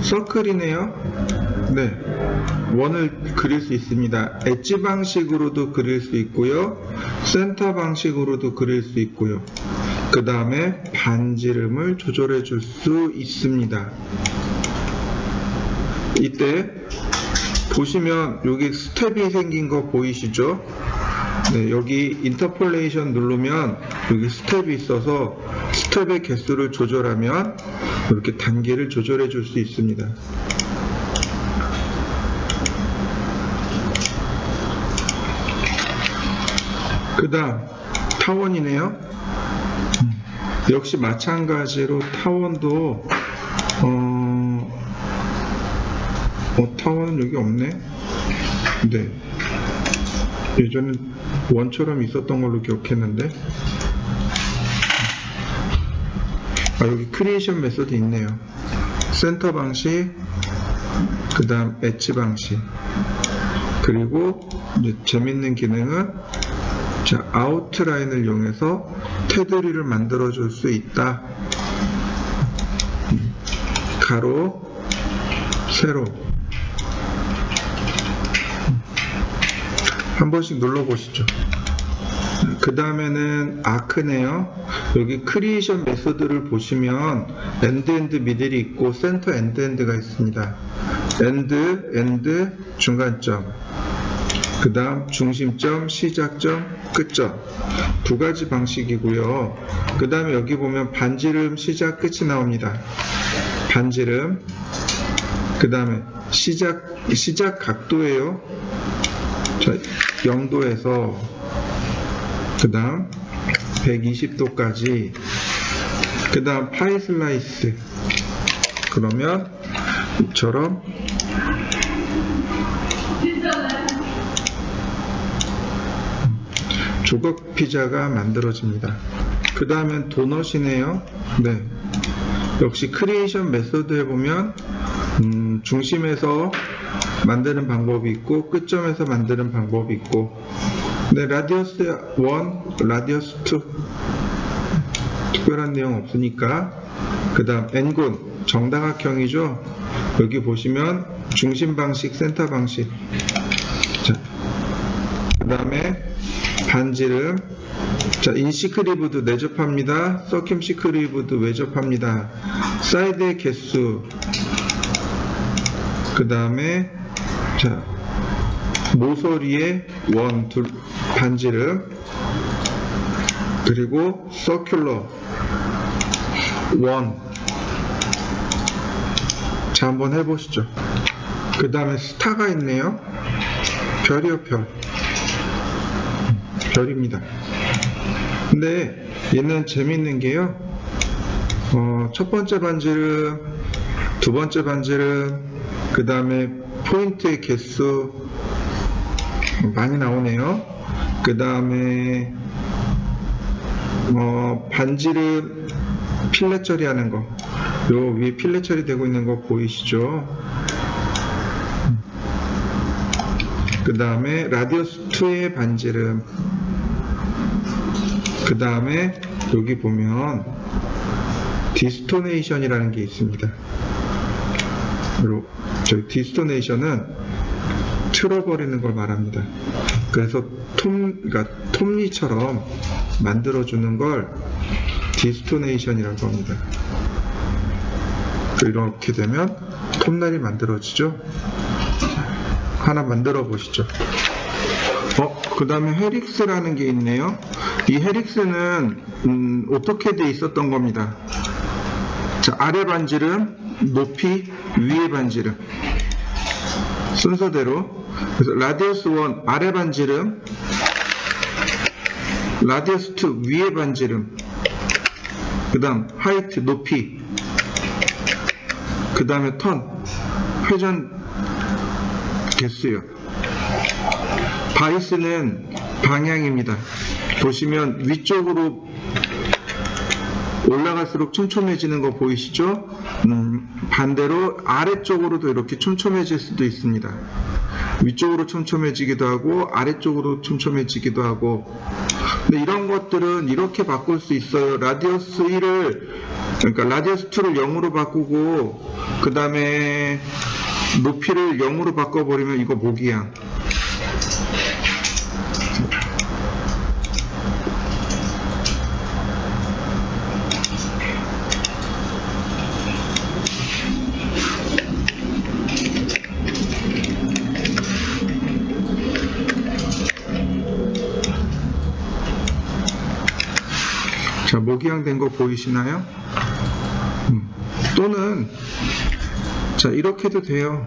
서클이네요. 네, 원을 그릴 수 있습니다. 엣지 방식으로도 그릴 수 있고요, 센터 방식으로도 그릴 수 있고요, 그 다음에 반지름을 조절해 줄 수 있습니다. 이때 보시면 여기 스텝이 생긴 거 보이시죠? 네, 여기 인터폴레이션 누르면 여기 스텝이 있어서 스텝의 개수를 조절하면 이렇게 단계를 조절해 줄 수 있습니다. 그 다음 타원이네요. 역시 마찬가지로 타원도 타원은 여기 없네. 네, 예전엔 원처럼 있었던 걸로 기억했는데, 여기 크리에이션 메소드 있네요. 센터 방식, 그 다음 엣지 방식, 그리고 이제 재밌는 기능은 자, 아웃라인을 이용해서 테두리를 만들어 줄 수 있다. 가로, 세로. 한 번씩 눌러 보시죠. 그 다음에는 아크네요. 여기 크리에이션 메소드를 보시면 엔드 미들이 있고 센터 엔드가 있습니다. 엔드 중간점, 그 다음 중심점, 시작점, 끝점, 두 가지 방식이고요. 그 다음에 여기 보면 반지름 시작 끝이 나옵니다. 반지름, 그 다음에 시작 각도예요. 자, 0도에서 그 다음 120도까지, 그 다음 파이 슬라이스, 그러면 이처럼 조각 피자가 만들어집니다. 그 다음엔 도넛이네요. 네, 역시 크리에이션 메소드에 보면 중심에서 만드는 방법이 있고 끝점에서 만드는 방법이 있고, 네, 라디어스 1, 라디어스 2 특별한 내용 없으니까. 그 다음 n군 정다각형이죠. 여기 보시면 중심 방식, 센터 방식. 자, 그 다음에 반지름, 자, 인시크리브드 내접합니다. 서큐시크리브드 외접합니다. 사이드의 개수, 그 다음에 자, 모서리의 원, 둘, 반지름, 그리고 서큘러 원. 자, 한번 해보시죠. 그 다음에 스타가 있네요. 별이요, 별입니다. 근데 얘는 재밌는 게요, 첫 번째 반지름, 두 번째 반지름, 그 다음에 포인트의 개수 많이 나오네요. 그 다음에 반지름 필렛 처리하는 거, 요 위에 필렛 처리되고 있는 거 보이시죠? 그 다음에 라디어스 2의 반지름, 그 다음에 여기 보면 디스토네이션이라는 게 있습니다. 저희 디스토네이션은 틀어버리는 걸 말합니다. 그래서 그러니까 톱니처럼 만들어주는 걸 디스토네이션이라고 합니다. 이렇게 되면 톱날이 만들어지죠. 하나 만들어 보시죠. 그 다음에 헬릭스라는 게 있네요. 이 헬릭스는 어떻게 돼 있었던 겁니다. 자, 아래 반지름, 높이, 위에 반지름, 순서대로. 그래서 라디어스 1 아래 반지름, 라디어스 2 위에 반지름, 그 다음 하이트 높이, 그 다음에 턴 회전 개수요. 바이스는 방향입니다. 보시면 위쪽으로 올라갈수록 촘촘해지는 거 보이시죠? 반대로 아래쪽으로도 이렇게 촘촘해질 수도 있습니다. 위쪽으로 촘촘해지기도 하고 아래쪽으로 촘촘해지기도 하고. 근데 이런 것들은 이렇게 바꿀 수 있어요. 라디어스 1을, 그러니까 라디어스 2를 0으로 바꾸고 그 다음에 높이를 0으로 바꿔버리면 이거 모기향. 자, 모기향 된 거 보이시나요? 또는 자, 이렇게도 돼요.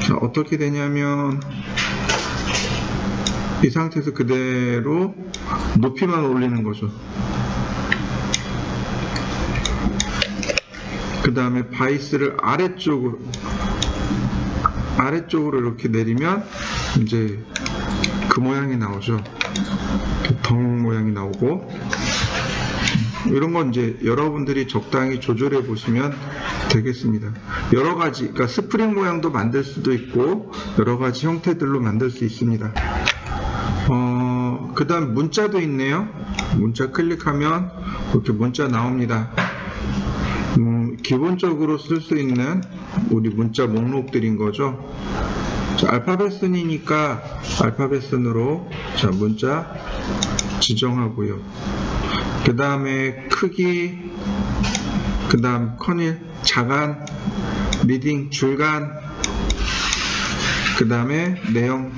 자, 어떻게 되냐면 이 상태에서 그대로 높이만 올리는 거죠. 그 다음에 바이스를 아래쪽으로 이렇게 내리면 이제 그 모양이 나오죠. 덩 모양이 나오고. 이런 건 이제 여러분들이 적당히 조절해 보시면 되겠습니다. 여러 가지, 그러니까 스프링 모양도 만들 수도 있고 여러 가지 형태들로 만들 수 있습니다. 그 다음 문자도 있네요. 문자 클릭하면 이렇게 문자 나옵니다. 기본적으로 쓸 수 있는 우리 문자 목록들인 거죠. 자, 알파벳 순이니까 알파벳 순으로 자, 문자 지정하고요. 그 다음에 크기, 그 다음 커닐, 자간, 리딩, 줄간, 그 다음에 내용.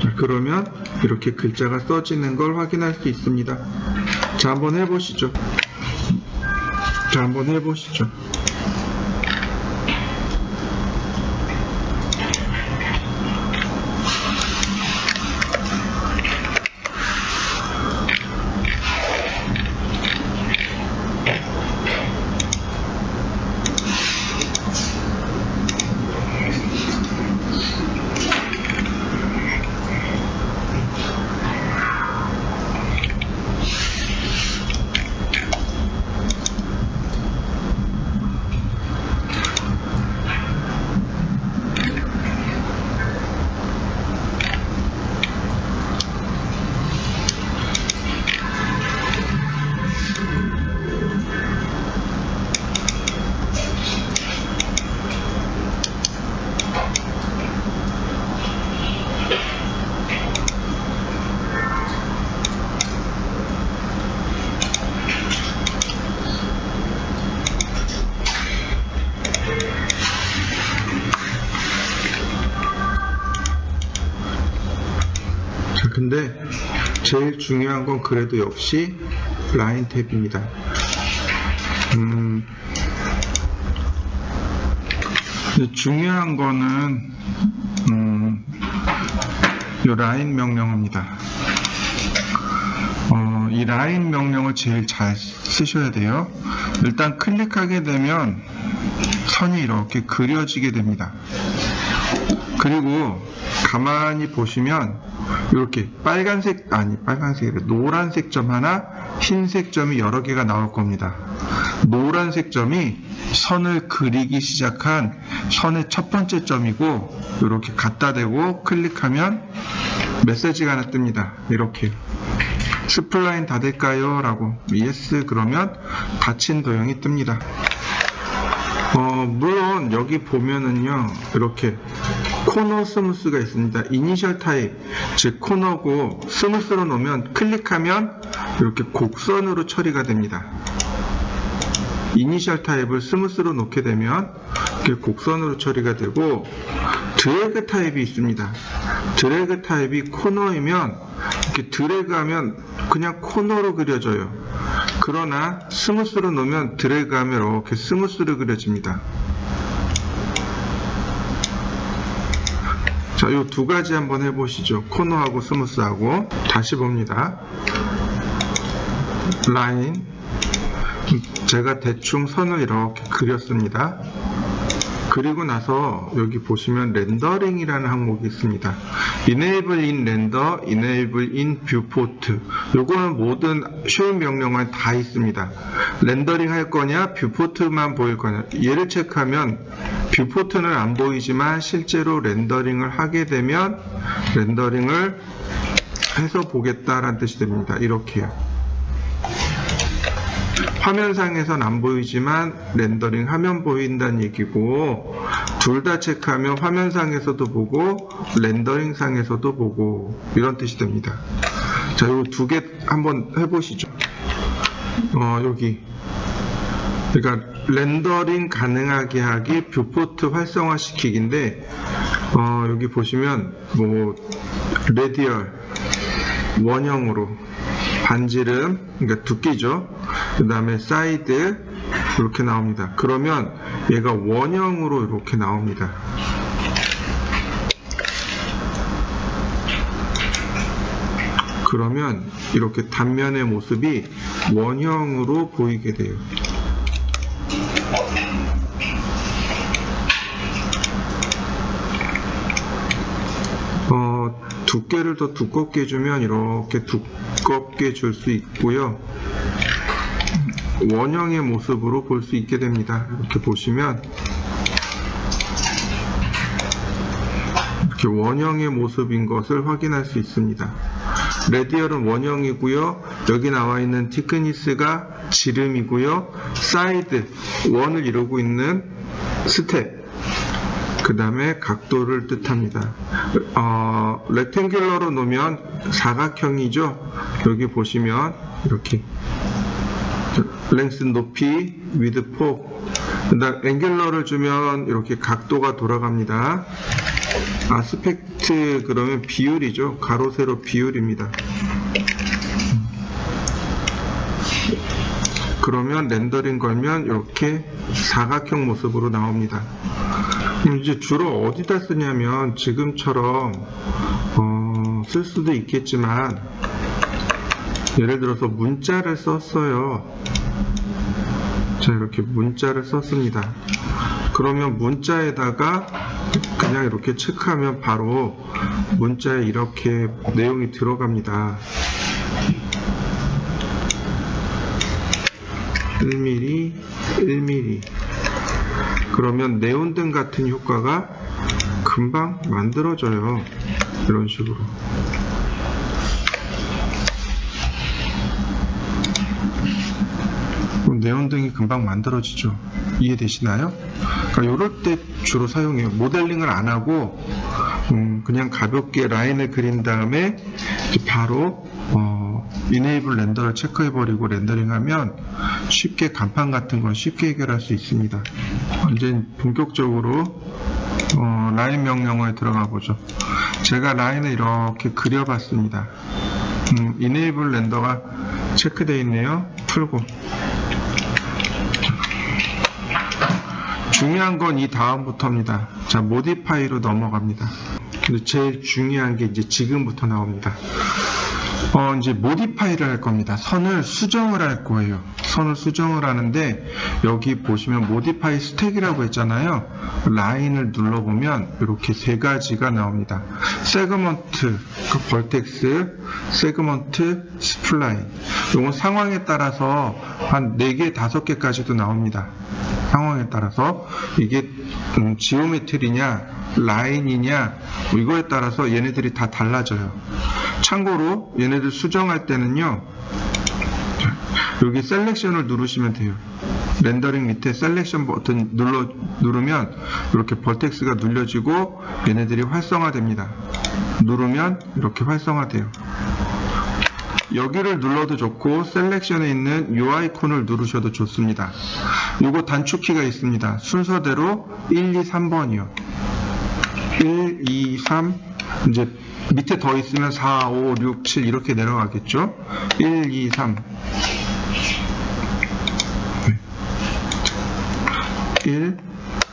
자, 그러면 이렇게 글자가 써지는 걸 확인할 수 있습니다. 자, 한번 해보시죠. 자, 한번 해보시죠. 근데 제일 중요한 건 그래도 역시 라인 탭입니다. 중요한 거는 이 라인 명령어입니다. 이 라인 명령을 제일 잘 쓰셔야 돼요. 일단 클릭하게 되면 선이 이렇게 그려지게 됩니다. 그리고 가만히 보시면 이렇게 노란색 점 하나, 흰색 점이 여러 개가 나올 겁니다. 노란색 점이 선을 그리기 시작한 선의 첫 번째 점이고, 이렇게 갖다 대고 클릭하면 메시지가 하나 뜹니다. 이렇게 스플라인 다 될까요? 라고 yes 그러면 닫힌 도형이 뜹니다. 물론 여기 보면은요, 이렇게 코너 스무스가 있습니다. 이니셜 타입, 즉 코너고 스무스로 놓으면 클릭하면 이렇게 곡선으로 처리가 됩니다. 이니셜 타입을 스무스로 놓게 되면 이렇게 곡선으로 처리가 되고, 드래그 타입이 있습니다. 드래그 타입이 코너이면 이렇게 드래그하면 그냥 코너로 그려져요. 그러나 스무스로 놓으면 드래그하면 이렇게 스무스로 그려집니다. 자, 이 두 가지 한번 해보시죠. 코너하고 스무스하고. 다시 봅니다. 라인, 제가 대충 선을 이렇게 그렸습니다. 그리고 나서 여기 보시면 렌더링이라는 항목이 있습니다. Enable in Render, Enable in Viewport. 요거는 모든 쇼인 명령어에 다 있습니다. 렌더링 할 거냐, 뷰포트만 보일 거냐. 얘를 체크하면 뷰포트는 안 보이지만 실제로 렌더링을 하게 되면 렌더링을 해서 보겠다라는 뜻이 됩니다. 이렇게요. 화면상에선 안 보이지만 렌더링 하면 보인다는 얘기고, 둘 다 체크하면 화면상에서도 보고 렌더링상에서도 보고, 이런 뜻이 됩니다. 자, 요 두 개 한번 해보시죠. 여기 그러니까 렌더링 가능하게 하기, 뷰포트 활성화 시키기인데, 여기 보시면 뭐 레디얼 원형으로, 반지름 그러니까 두께죠. 그 다음에 사이드 이렇게 나옵니다. 그러면 얘가 원형으로 이렇게 나옵니다. 그러면 이렇게 단면의 모습이 원형으로 보이게 돼요. 두께를 더 두껍게 주면 이렇게 두껍게 줄 수 있고요. 원형의 모습으로 볼 수 있게 됩니다. 이렇게 보시면 이렇게 원형의 모습인 것을 확인할 수 있습니다. 레디얼은 원형이고요. 여기 나와 있는 티크니스가 지름이고요. 사이드, 원을 이루고 있는 스텝, 그 다음에 각도를 뜻합니다. 렉탱귤러로 놓으면 사각형이죠. 여기 보시면 이렇게 랭스 높이, 위드 폭, 그다음 앵귤러를 주면 이렇게 각도가 돌아갑니다. 아스펙트 그러면 비율이죠. 가로 세로 비율입니다. 그러면 렌더링 걸면 이렇게 사각형 모습으로 나옵니다. 이제 주로 어디다 쓰냐면 지금처럼 쓸 수도 있겠지만, 예를 들어서 문자를 썼어요. 자, 이렇게 문자를 썼습니다. 그러면 문자에다가 그냥 이렇게 체크하면 바로 문자에 이렇게 내용이 들어갑니다. 1mm, 1mm. 그러면 네온등 같은 효과가 금방 만들어져요. 이런 식으로. 네온등이 금방 만들어지죠. 이해되시나요? 그러니까 이럴 때 주로 사용해요. 모델링을 안 하고 그냥 가볍게 라인을 그린 다음에 바로 이네이블 렌더를 체크해버리고 렌더링하면 쉽게 간판 같은 건 쉽게 해결할 수 있습니다. 이제 본격적으로 라인 명령어에 들어가 보죠. 제가 라인을 이렇게 그려봤습니다. 이네이블 렌더가 체크되어 있네요. 풀고. 중요한 건 이 다음부터입니다. 자, 모디파이로 넘어갑니다. 근데 제일 중요한 게 이제 지금부터 나옵니다. 이제 모디파이를 할 겁니다. 선을 수정을 할 거예요. 선을 수정을 하는데, 여기 보시면 모디파이 스택이라고 했잖아요. 라인을 눌러보면 이렇게 세 가지가 나옵니다. 세그먼트, 벌텍스, 세그먼트, 스플라인. 이건 상황에 따라서 한 4개, 5개까지도 나옵니다. 상황에 따라서 이게 지오메트리냐 라인이냐 이거에 따라서 얘네들이 다 달라져요. 참고로 얘네들 수정할 때는요, 여기 셀렉션을 누르시면 돼요. 렌더링 밑에 셀렉션 버튼 누르면 이렇게 벌텍스가 눌려지고 얘네들이 활성화됩니다. 누르면 이렇게 활성화돼요. 여기를 눌러도 좋고 셀렉션에 있는 이 아이콘을 누르셔도 좋습니다. 요거 단축키가 있습니다. 순서대로 1, 2, 3번이요. 1, 2, 3, 이제 밑에 더 있으면 4, 5, 6, 7 이렇게 내려가겠죠. 1, 2, 3. 1,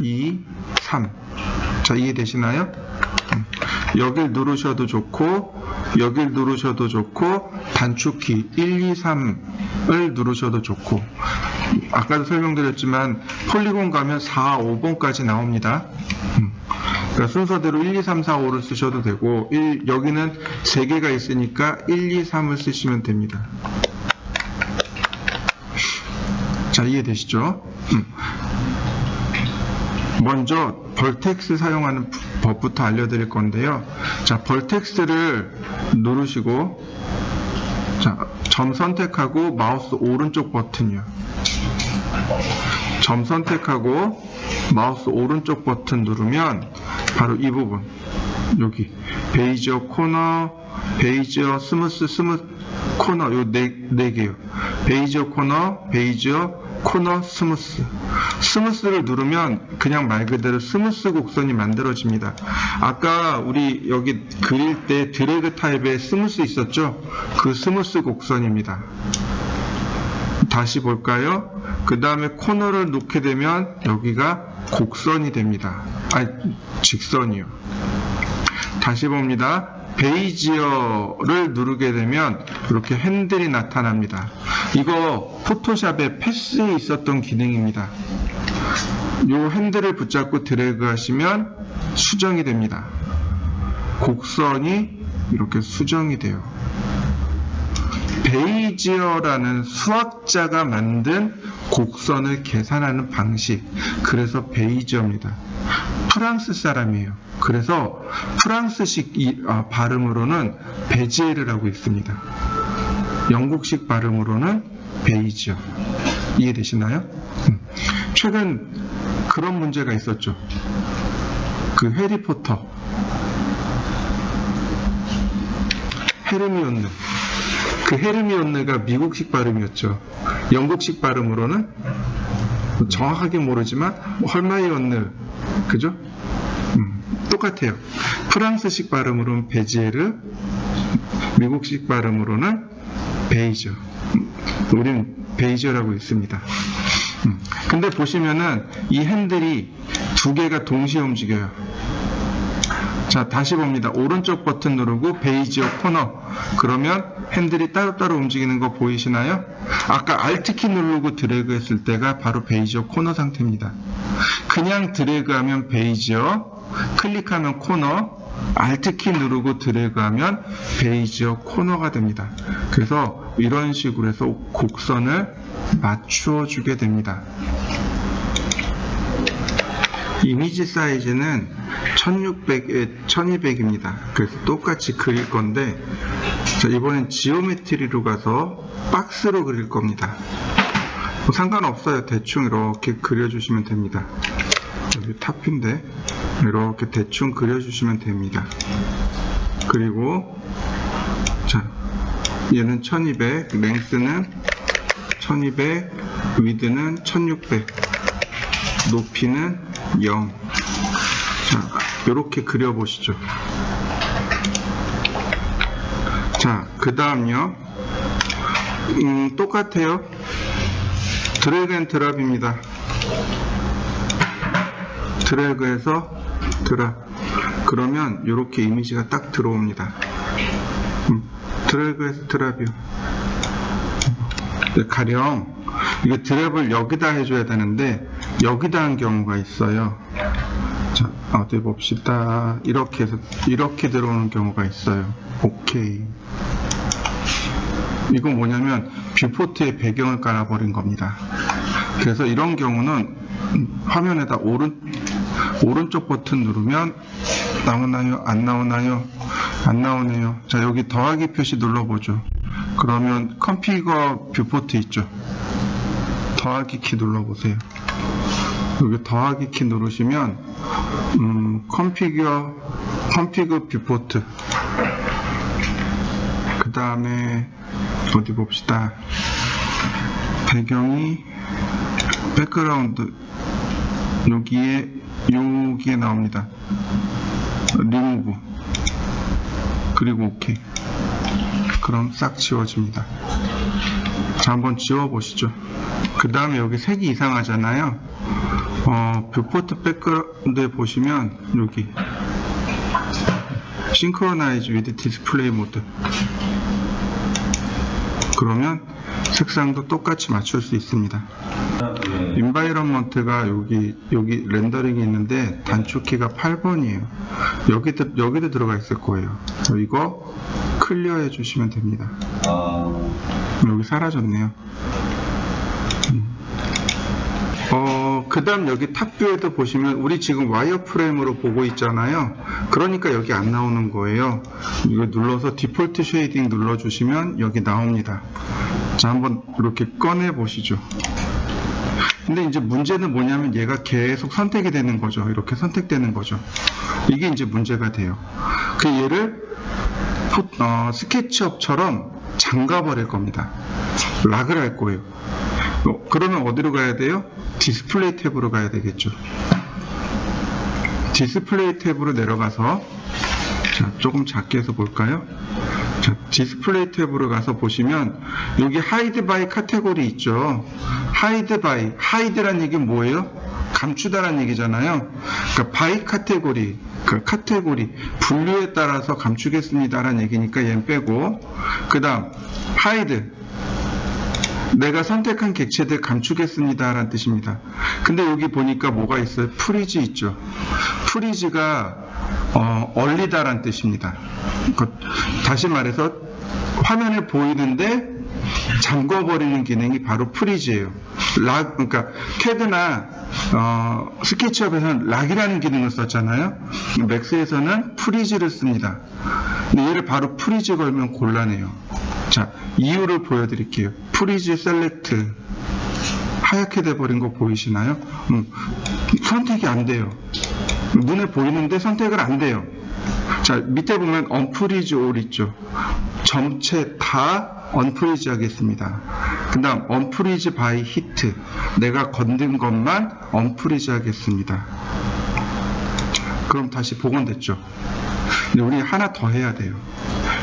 2, 3. 자, 이해되시나요? 여길 누르셔도 좋고 여길 누르셔도 좋고 단축키 1, 2, 3을 누르셔도 좋고, 아까도 설명드렸지만 폴리곤 가면 4, 5번까지 나옵니다. 그러니까 순서대로 1, 2, 3, 4, 5를 쓰셔도 되고 여기는 3개가 있으니까 1, 2, 3을 쓰시면 됩니다. 자, 이해되시죠? 먼저 벌텍스 사용하는 법부터 알려드릴 건데요. 자, 벌텍스를 누르시고, 자, 점 선택하고 마우스 오른쪽 버튼이요. 점 선택하고 마우스 오른쪽 버튼 누르면 바로 이 부분, 여기 베이지어 코너, 베이지어 스무스 코너, 요 네 개요. 베이지어 코너, 베이지어 코너, 스무스를 누르면 그냥 말 그대로 스무스 곡선이 만들어집니다. 아까 우리 여기 그릴 때 드래그 타입의 스무스 있었죠? 그 스무스 곡선입니다. 다시 볼까요? 그 다음에 코너를 놓게 되면 여기가 곡선이 됩니다. 아니, 직선이요. 다시 봅니다. 베이지어를 누르게 되면 이렇게 핸들이 나타납니다. 이거 포토샵에 패스에 있었던 기능입니다. 이 핸들을 붙잡고 드래그 하시면 수정이 됩니다. 곡선이 이렇게 수정이 돼요. 베이지어라는 수학자가 만든 곡선을 계산하는 방식, 그래서 베이지어입니다. 프랑스 사람이에요. 그래서 프랑스식 발음으로는 베지에르라고 있습니다. 영국식 발음으로는 베이지어. 이해되시나요? 최근 그런 문제가 있었죠. 그 해리포터, 헤르미온느. 그 헤르미온느가 미국식 발음이었죠. 영국식 발음으로는 정확하게 모르지만 헐마이온느, 그죠? 똑같아요. 프랑스식 발음으로는 베지에르, 미국식 발음으로는 베이저. 우리는 베이저라고 있습니다. 근데 보시면은 이 핸들이 두 개가 동시에 움직여요. 자, 다시 봅니다. 오른쪽 버튼 누르고 베이지어 코너. 그러면 핸들이 따로따로 움직이는 거 보이시나요? 아까 Alt키 누르고 드래그 했을 때가 바로 베이지어 코너 상태입니다. 그냥 드래그하면 베이지어, 클릭하면 코너, Alt키 누르고 드래그하면 베이지어 코너가 됩니다. 그래서 이런 식으로 해서 곡선을 맞추어 주게 됩니다. 이미지 사이즈는 1600에 1200입니다. 그래서 똑같이 그릴 건데, 자, 이번엔 지오메트리로 가서 박스로 그릴 겁니다. 뭐 상관없어요. 대충 이렇게 그려주시면 됩니다. 여기 탑인데 이렇게 대충 그려주시면 됩니다. 그리고 자, 얘는 1200, 랭스는 1200, 위드는 1600, 높이는 0. 자, 이렇게 그려보시죠. 자, 그 다음요. 똑같아요. 드래그 앤 드랍입니다. 드래그해서 드랍. 그러면 이렇게 이미지가 딱 들어옵니다. 드래그해서 드랍이요. 가령 이거 드랍을 여기다 해줘야 되는데 여기다 한 경우가 있어요. 자, 어디 봅시다. 이렇게 해서 이렇게 들어오는 경우가 있어요. 오케이. 이건 뭐냐면 뷰포트에 배경을 깔아버린 겁니다. 그래서 이런 경우는 화면에다 오른쪽 버튼 누르면 나오나요? 안 나오나요? 안 나오네요. 자, 여기 더하기 표시 눌러보죠. 그러면 컴피거 뷰포트 있죠? 더하기 키 눌러보세요. 여기 더하기 키 누르시면 컴피거 뷰포트, 그 다음에 어디 봅시다. 배경이 백그라운드 여기에 나옵니다. 리무브, 그리고 오케이. 그럼 싹 지워집니다. 자, 한번 지워보시죠. 그 다음에 여기 색이 이상하잖아요. 뷰포트 백그라운드에 보시면 여기 싱크로나이즈 위드 디스플레이 모드, 그러면 색상도 똑같이 맞출 수 있습니다. 인바이런먼트가 여기 렌더링이 있는데 단축키가 8번이에요. 여기도 들어가 있을 거예요. 이거 클리어 해주시면 됩니다. 여기 사라졌네요. 그 다음 여기 탑뷰에도 보시면 우리 지금 와이어프레임으로 보고 있잖아요. 그러니까 여기 안 나오는 거예요. 이거 눌러서 디폴트 쉐이딩 눌러주시면 여기 나옵니다. 자, 한번 이렇게 꺼내 보시죠. 근데 이제 문제는 뭐냐면 얘가 계속 선택이 되는 거죠. 이렇게 선택되는 거죠. 이게 이제 문제가 돼요. 그 얘를 스케치업처럼 잠가 버릴 겁니다. 락을 할 거예요. 그러면 어디로 가야 돼요? 디스플레이 탭으로 가야 되겠죠. 디스플레이 탭으로 내려가서, 자, 조금 작게 해서 볼까요? 자, 디스플레이 탭으로 가서 보시면 여기 하이드 바이 카테고리 있죠. 하이드란 얘기는 뭐예요? 감추다란 얘기잖아요. 그러니까 바이 카테고리, 그 카테고리 분류에 따라서 감추겠습니다라는 얘기니까 얘는 빼고, 그 다음 하이드 내가 선택한 객체들 감추겠습니다 라는 뜻입니다. 근데 여기 보니까 뭐가 있어요? 프리즈 있죠. 프리즈가 얼리다 라는 뜻입니다. 다시 말해서 화면에 보이는데 잠궈버리는 기능이 바로 프리즈예요. 그러니까 캐드나 스케치업에서는 락이라는 기능을 썼잖아요. 맥스에서는 프리즈를 씁니다. 근데 얘를 바로 프리즈 걸면 곤란해요. 자, 이유를 보여드릴게요. 프리즈 셀렉트 하얗게 돼버린 거 보이시나요? 선택이 안 돼요. 눈에 보이는데 선택을 안 돼요. 자, 밑에 보면 언프리즈 올 있죠. 전체 다 언프리즈 하겠습니다. 그 다음 언프리즈 바이 히트, 내가 건든 것만 언프리즈 하겠습니다. 그럼 다시 복원됐죠. 근데 우리 하나 더 해야 돼요.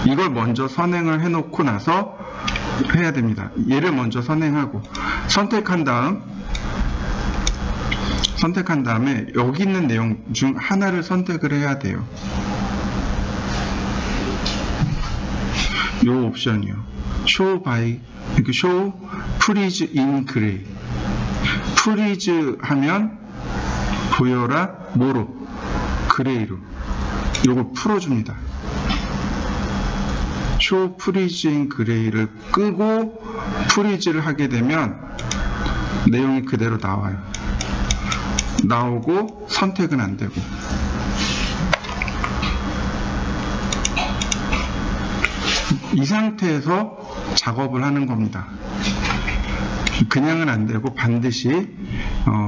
이걸 먼저 선행을 해놓고 나서 해야 됩니다. 얘를 먼저 선행하고 선택한 다음에 여기 있는 내용 중 하나를 선택을 해야 돼요. 요 옵션이요. Show by, Show Freeze in Gray. Freeze 하면 보여라 뭐로? 그레이로. 요걸 풀어줍니다. Show Freeze in Gray를 끄고 프리즈를 하게 되면 내용이 그대로 나와요. 나오고 선택은 안 되고. 이 상태에서 작업을 하는 겁니다. 그냥은 안 되고 반드시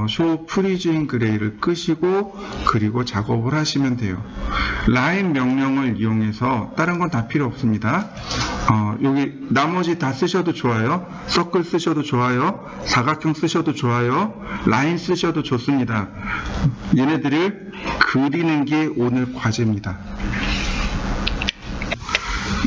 Show Freeze in Gray를 끄시고 그리고 작업을 하시면 돼요. 라인 명령을 이용해서 다른 건 다 필요 없습니다. 여기 나머지 다 쓰셔도 좋아요. 서클 쓰셔도 좋아요. 사각형 쓰셔도 좋아요. 라인 쓰셔도 좋습니다. 얘네들을 그리는 게 오늘 과제입니다.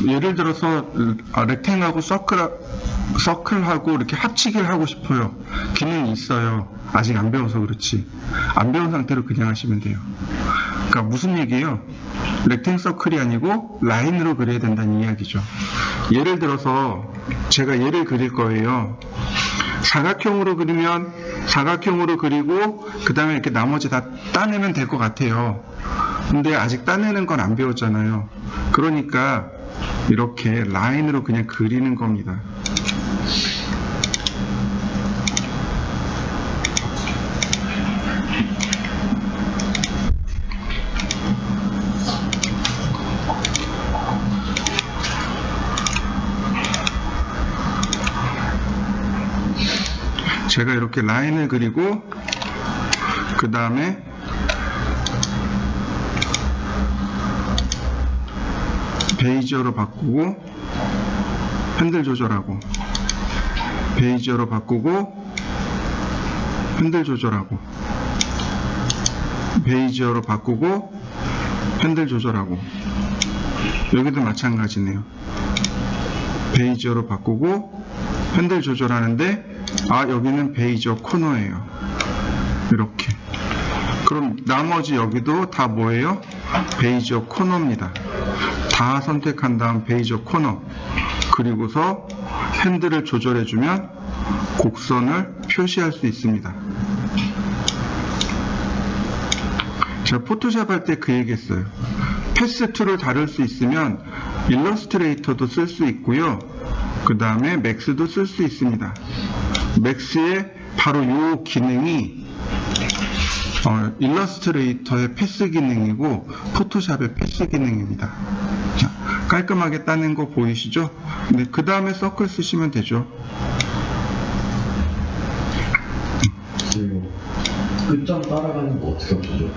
예를 들어서 렉탱하고 서클하고 이렇게 합치기를 하고 싶어요. 기능이 있어요. 아직 안 배워서 그렇지. 안 배운 상태로 그냥 하시면 돼요. 그러니까 무슨 얘기예요? 렉탱 서클이 아니고 라인으로 그려야 된다는 이야기죠. 예를 들어서 제가 얘를 그릴 거예요. 사각형으로 그리면 사각형으로 그리고 그 다음에 이렇게 나머지 다 따내면 될 것 같아요. 근데 아직 따내는 건 안 배웠잖아요. 그러니까 이렇게 라인으로 그냥 그리는 겁니다. 제가 이렇게 라인을 그리고 그 다음에 베이지어로 바꾸고 핸들 조절하고 베이지어로 바꾸고 핸들 조절하고 베이지어로 바꾸고 핸들 조절하고 여기도 마찬가지네요. 베이지어로 바꾸고 핸들 조절하는데 여기는 베이지어 코너예요. 이렇게. 그럼 나머지 여기도 다 뭐예요? 베이지어 코너입니다. 다 선택한 다음 베이지어 코너. 그리고서 핸들을 조절해주면 곡선을 표시할 수 있습니다. 제가 포토샵 할 때 그 얘기 했어요. 패스 툴을 다룰 수 있으면 일러스트레이터도 쓸 수 있고요. 그 다음에 맥스도 쓸 수 있습니다. 맥스의 바로 이 기능이 일러스트레이터의 패스 기능이고 포토샵의 패스 기능입니다. 자, 깔끔하게 따낸 거 보이시죠? 네, 그 다음에 서클 쓰시면 되죠. 끝점 따라가는 거 어떻게 하죠?